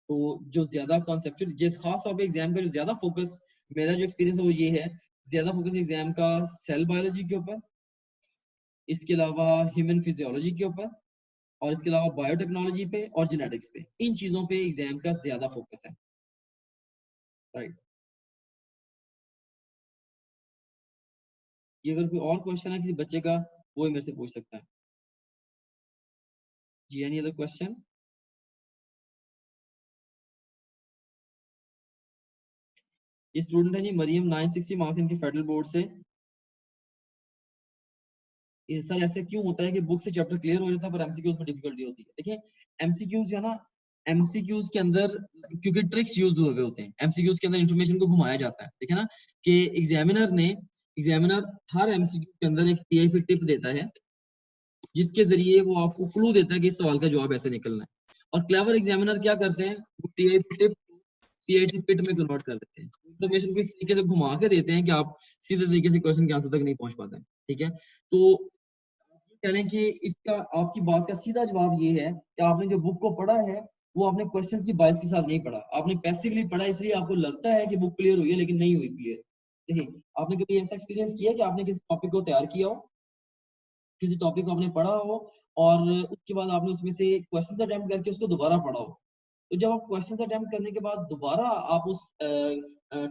तो जो ज्यादा कॉन्सेप्चुअल जिस खास तौर पे एग्जाम का जो ज्यादा फोकस, मेरा जो एक्सपीरियंस है वो ये है, ज्यादा फोकस एग्जाम का सेल बायोलॉजी के ऊपर, इसके अलावा ह्यूमन फिजियोलॉजी के ऊपर, और इसके अलावा बायोटेक्नोलॉजी पे और जेनेटिक्स पे, इन चीजों पे एग्जाम का ज्यादा फोकस है, राइट। ये अगर कोई और क्वेश्चन है किसी बच्चे का, वो ही मेरे से पूछ सकता है। जी, एनी अदर क्वेश्चन? ये स्टूडेंट है जी मरियम, 960 मार्क्स इनके फेडरल बोर्ड से। ये सर ऐसे क्यों होता है कि बुक से चैप्टर क्लियर हो जाता है पर एमसीक्यूज में डिफिकल्टी होती है? देखिए एमसीक्यूज जो है ना, एमसीक्यूज के अंदर क्योंकि ट्रिक्स यूज हुए होते हैं, एमसीक्यूज के अंदर इंफॉर्मेशन को घुमाया जाता है, ठीक है ना, कि एग्जामिनर हर एमसीक्यू के अंदर एक पीआईपी टिप देता है, जिसके जरिए वो आपको क्लू देता है कि इस सवाल का जवाब ऐसे निकलना है। और क्लेवर एग्जामिनर क्या करते हैं, वो पीआईपी टिप सीआईटी पिट में कन्वर्ट कर देते हैं, इंफॉर्मेशन को इस तरीके से घुमा के देते हैं कि आप सीधे तरीके से क्वेश्चन के आंसर तक नहीं पहुंच पाते हैं, ठीक है। तो कह रहे हैं कि इसका आपकी बात का सीधा जवाब ये है कि आपने जो बुक को पढ़ा है वो आपने क्वेश्चंस की बाइस के साथ नहीं पढ़ा, आपने पैसिवली पढ़ा, इसलिए आपको लगता है कि बुक क्लियर हुई है लेकिन नहीं हुई क्लियर। देखिए आपने कभी ऐसा एक्सपीरियंस किया कि आपने किसी टॉपिक को तैयार किया हो, किसी टॉपिक को आपने पढ़ा हो और उसके बाद आपने उसमें से क्वेश्चंस अटेम्प्ट करके उसको दोबारा पढ़ा हो, तो जब आप क्वेश्चंस अटेम्प्ट करने के बाद दोबारा आप उस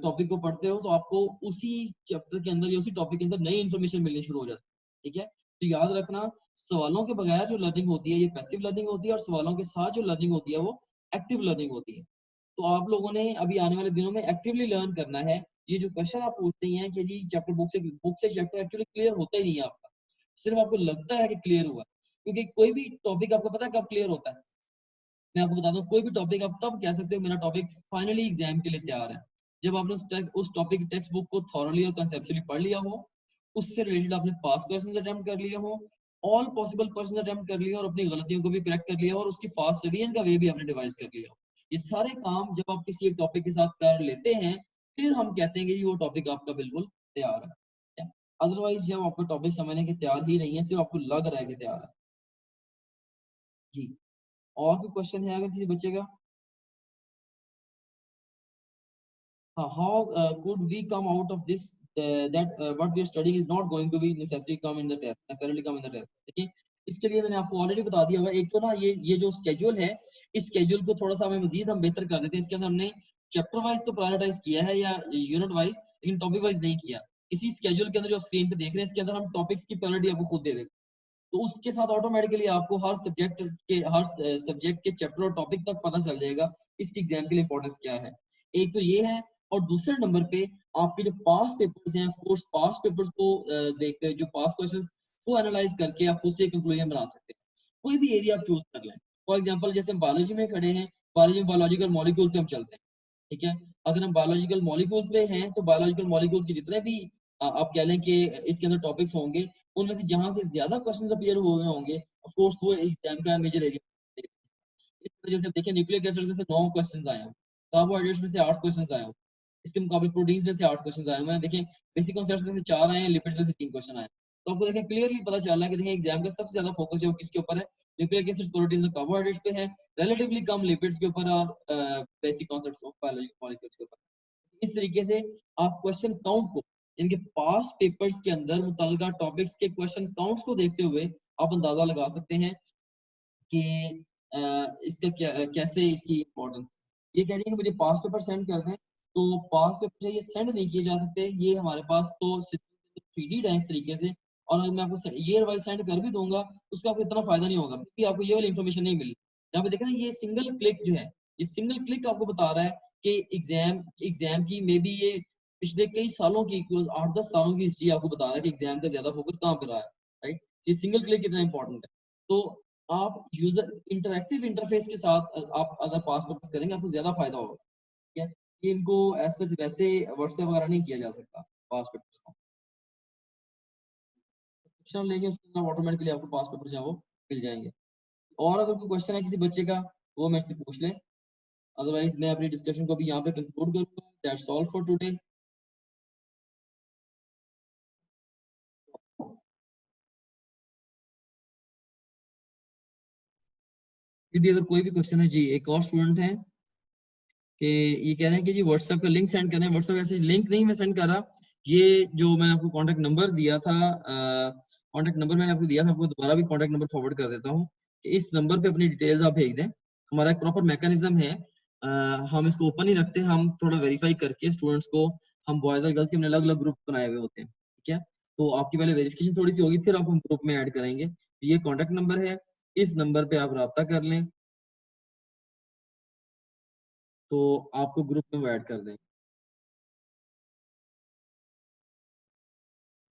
टॉपिक को पढ़ते हो तो आपको उसी चैप्टर के अंदर या उसी टॉपिक के अंदर नई इन्फॉर्मेशन मिलनी शुरू हो जाती है, ठीक है। तो याद रखना, सवालों के बगैर जो लर्निंग होती है ये पैसिव लर्निंग होती है, और सवालों के साथ जो लर्निंग होती है वो एक्टिव लर्निंग होती है। तो आप लोगों ने अभी आने वाले दिनों में एक्टिवली लर्न करना है। ये जो क्वेश्चन आप पूछते हैं कि जी चैप्टर बुक से चैप्टर एक्चुअली क्लियर होता ही नहीं है आपका, सिर्फ आपको लगता है कि क्लियर हुआ, क्योंकि कोई भी टॉपिक आपको पता है कब क्लियर होता है। मैं आपको बता दूं, कोई भी टॉपिक आप तब कह सकते हो मेरा टॉपिक फाइनली एग्जाम के लिए तैयार है, जब आपने उस टॉपिक टेक्स्ट बुक को थॉरली और कंसेप्चुअली पढ़ लिया हो, उससे रिलेटेड आपने पास क्वेश्चंस अटेम्प्ट कर लिए हो, ऑल पॉसिबल क्वेश्चंस अटेम्प्ट कर लिए और अपनी गलतियों को भी करेक्ट कर लिया हो, और उसकी फास्ट स्टडी का वे भी आपने डिवाइस कर लिया हो। ये सारे काम जब आप किसी एक टॉपिक के साथ कर लेते हैं, फिर हम कहते हैं कि ये वो टॉपिक आपका बिल्कुल तैयार है। अदरवाइज जब आपका टॉपिक समझने के तैयार ही नहीं है, सिर्फ आपको लग रहा है कि तैयार है। जी, और कोई क्वेश्चन है अगर किसी बच्चे का? How could we come out of this, that what we are studying is not going to be necessarily come in the test? देखिए इसके लिए मैंने आपको ऑलरेडी बता दिया हुआ है। एक तो ना ये जो स्केड्यूल है, इस स्केड्यूल को थोड़ा सा हमें मजीद हम बेहतर कर देते हैं। इसके अंदर हमने चैप्टर वाइज तो प्रायोरिटाइज किया है या यूनिट वाइज, लेकिन टॉपिक वाइज नहीं किया। इसी स्केड्यूल के अंदर जो स्क्रीन पे देख रहे हैं, इसके अंदर हम टॉपिक्स की प्रायोरिटी आपको खुद दे देते हैं। तो उसके साथ ऑटोमेटिकली आपको हर सब्जेक्ट के चैप्टर और टॉपिक तक पता चल जाएगा इसकी एग्जाम के लिए इंपॉर्टेंस क्या है। एक तो ये है, और दूसरे नंबर पे आपके जो पास पेपर्स हैं, कोर्स पास पेपर्स को देखकर जो पास क्वेश्चंस को एनालाइज करके आप खुद से कंक्लूजन बना सकते हैं। कोई भी एरिया आप चूज कर लें। फॉर एग्जांपल जैसे हम बायोलॉजी में खड़े हैं, बायोलॉजी में बायोलॉजिकल मॉलिक्यूल्स पे हम चलते हैं, ठीक है। अगर हम बायोलॉजिकल मॉलिक्यूल्स पे हैं तो बायोलॉजिकल मॉलिक्यूल्स के जितने भी आप कह लें कि इसके अंदर टॉपिक्स होंगे, उनमें से जहां से ज्यादा क्वेश्चंस अपीयर हुए होंगे, ऑफ कोर्स वो एग्जाम का मेजर एरिया। इस वजह से देखिए न्यूक्लिक एसिड में से 9 क्वेश्चंस आए हैं, कार्बोहाइड्रेट्स में से 8 क्वेश्चंस आए हैं, इसके मुकाबले प्रोटीन्स में से 8 क्वेश्चंस आए हुए हैं। देखिए बेसिक कॉन्सेप्ट्स में से 4 आए हैं, लिपिड्स में से 3 क्वेश्चन आए हैं। तो आपको देखिए क्लियरली पता चल रहा है कि देखिए एग्जाम का सबसे ज्यादा फोकस जो किसके ऊपर है, न्यूक्लिक एसिड्स, प्रोटीन्स और कार्बोहाइड्रेट्स पे है, रिलेटिवली कम लिपिड्स के ऊपर और basic concepts of biological molecules के ऊपर। इस तरीके से आप क्वेश्चन काउंट को, इनके पास्ट पेपर्स के अंदर मुतलका टॉपिक्स के क्वेश्चन काउंट्स को देखते हुए आप अंदाजा लगा सकते हैं कि इसका कैसे इसकी इंपॉर्टेंस। ये कह रही है कि मुझे पास पेपर सेंड कर दें, तो पास पेपर ये सेंड नहीं किए जा सकते, ये हमारे पास तो फीडेड है इस तरीके से। और अगर मैं आपको ये वाइज सेंड कर भी दूंगा, उसका आपको इतना फायदा नहीं होगा क्योंकि आपको ये वाली इंफॉर्मेशन नहीं मिली। यहाँ पे देखा ना, ये सिंगल क्लिक जो है, ये सिंगल क्लिक आपको बता रहा है कि एग्जाम एग्जाम की मे बी ये पिछले कई सालों की 8-10 सालों की हिस्ट्री आपको बता रहा है कि एग्जाम का ज्यादा फोकस कहाँ पर रहा है, राइट। ये सिंगल क्लिक कितना इंपॉर्टेंट है। तो आप यूजर इंटरैक्टिव इंटरफेस के साथ आप अगर पास पेपर्स करेंगे आपको ज्यादा फायदा होगा, ठीक है। ये इनको ऐसे वैसे व्हाट्सएप वगैरह नहीं किया जा सकता पास पेपर्स को, सब्सक्रिप्शन लेंगे उसके अंदर ऑटोमेटिकली आपको पास पेपर्स जो है वो मिल जाएंगे। और अगर कोई क्वेश्चन है किसी बच्चे का वो मेरे से पूछ लें, अदरवाइज मैं अपनी डिस्कशन को भी यहाँ पे कंक्लूड करूंगा। That's all for today. फिर भी अगर कोई भी क्वेश्चन है जी, एक और स्टूडेंट है कि ये कह रहे हैं कि जी व्हाट्सएप का लिंक सेंड करें। व्हाट्सएप ऐसे लिंक नहीं मैं सेंड कर रहा, ये जो मैंने आपको कांटेक्ट नंबर दिया था, कांटेक्ट नंबर मैंने आपको दिया था, आपको दोबारा भी कांटेक्ट नंबर फॉरवर्ड कर देता हूँ कि इस नंबर पे अपनी डिटेल्स आप भेज दें। हमारा एक प्रॉपर मैकेनिज्म है, हम इसको ओपन ही रखते हैं, हम थोड़ा वेरीफाई करके स्टूडेंट्स को, हम बॉयज और गर्ल्स के अपने अलग अलग ग्रुप बनाए हुए होते हैं, ठीक है। तो आपकी पहले वेरिफिकेशन थोड़ी सी होगी, फिर आपको हम ग्रुप में ऐड करेंगे। ये कॉन्टेक्ट नंबर है, इस नंबर पे आप रब्ता कर लें तो आपको ग्रुप में ऐड कर दें।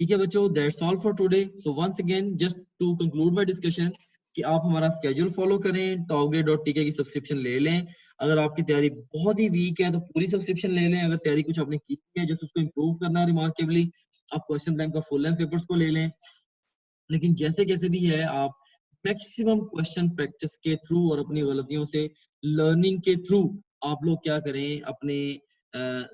ठीक है बच्चों, that's all for today. So once again just to conclude my discussion कि आप हमारा स्केड्यूल फॉलो करें, topgrade.tk की सब्सक्रिप्शन ले लें। अगर आपकी तैयारी बहुत ही वीक है तो पूरी सब्सक्रिप्शन ले लें। अगर तैयारी कुछ आपने की है जस्ट उसको इंप्रूव करना है रिमार्केबली, आप क्वेश्चन बैंक का फुल लेंथ पेपर्स को ले लें। लेकिन जैसे कैसे भी है आप मैक्सिमम क्वेश्चन प्रैक्टिस के थ्रू और अपनी गलतियों से लर्निंग के थ्रू आप लोग क्या करें, अपने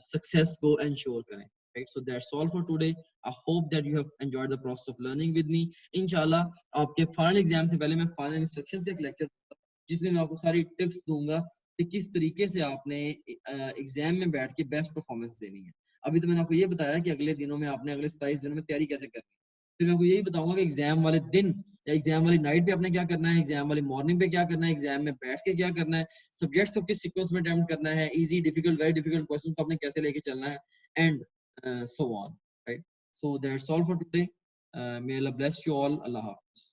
सक्सेस को इंश्योर करें, right. So that's all for today. I hope that you have enjoyed the process of learning with me. इंशाल्लाह आपके फाइनल एग्जाम से पहले मैं फाइनल इंस्ट्रक्शंस का एक लेक्चर जिसमें मैं आपको सारी टिप्स दूंगा कि किस तरीके से आपने एग्जाम में बैठ के बेस्ट परफॉर्मेंस देनी है। अभी तो मैंने आपको ये बताया कि अगले दिनों में आपने अगले 27 दिनों में तैयारी कैसे करनी है। फिर मैं आपको यही बताऊंगा कि एग्जाम वाले दिन या एग्जाम वाली नाइट पे आपने क्या करना है, एग्जाम वाली मॉर्निंग पे क्या करना है, एग्जाम में बैठ के क्या करना है, सब्जेक्ट्स को किस सीक्वेंस में अटेम्प्ट करना है, easy difficult very difficult question को आपने कैसे लेके चलना है, and so on, right. So that's all for today. May Allah bless you all. Allah Hafiz.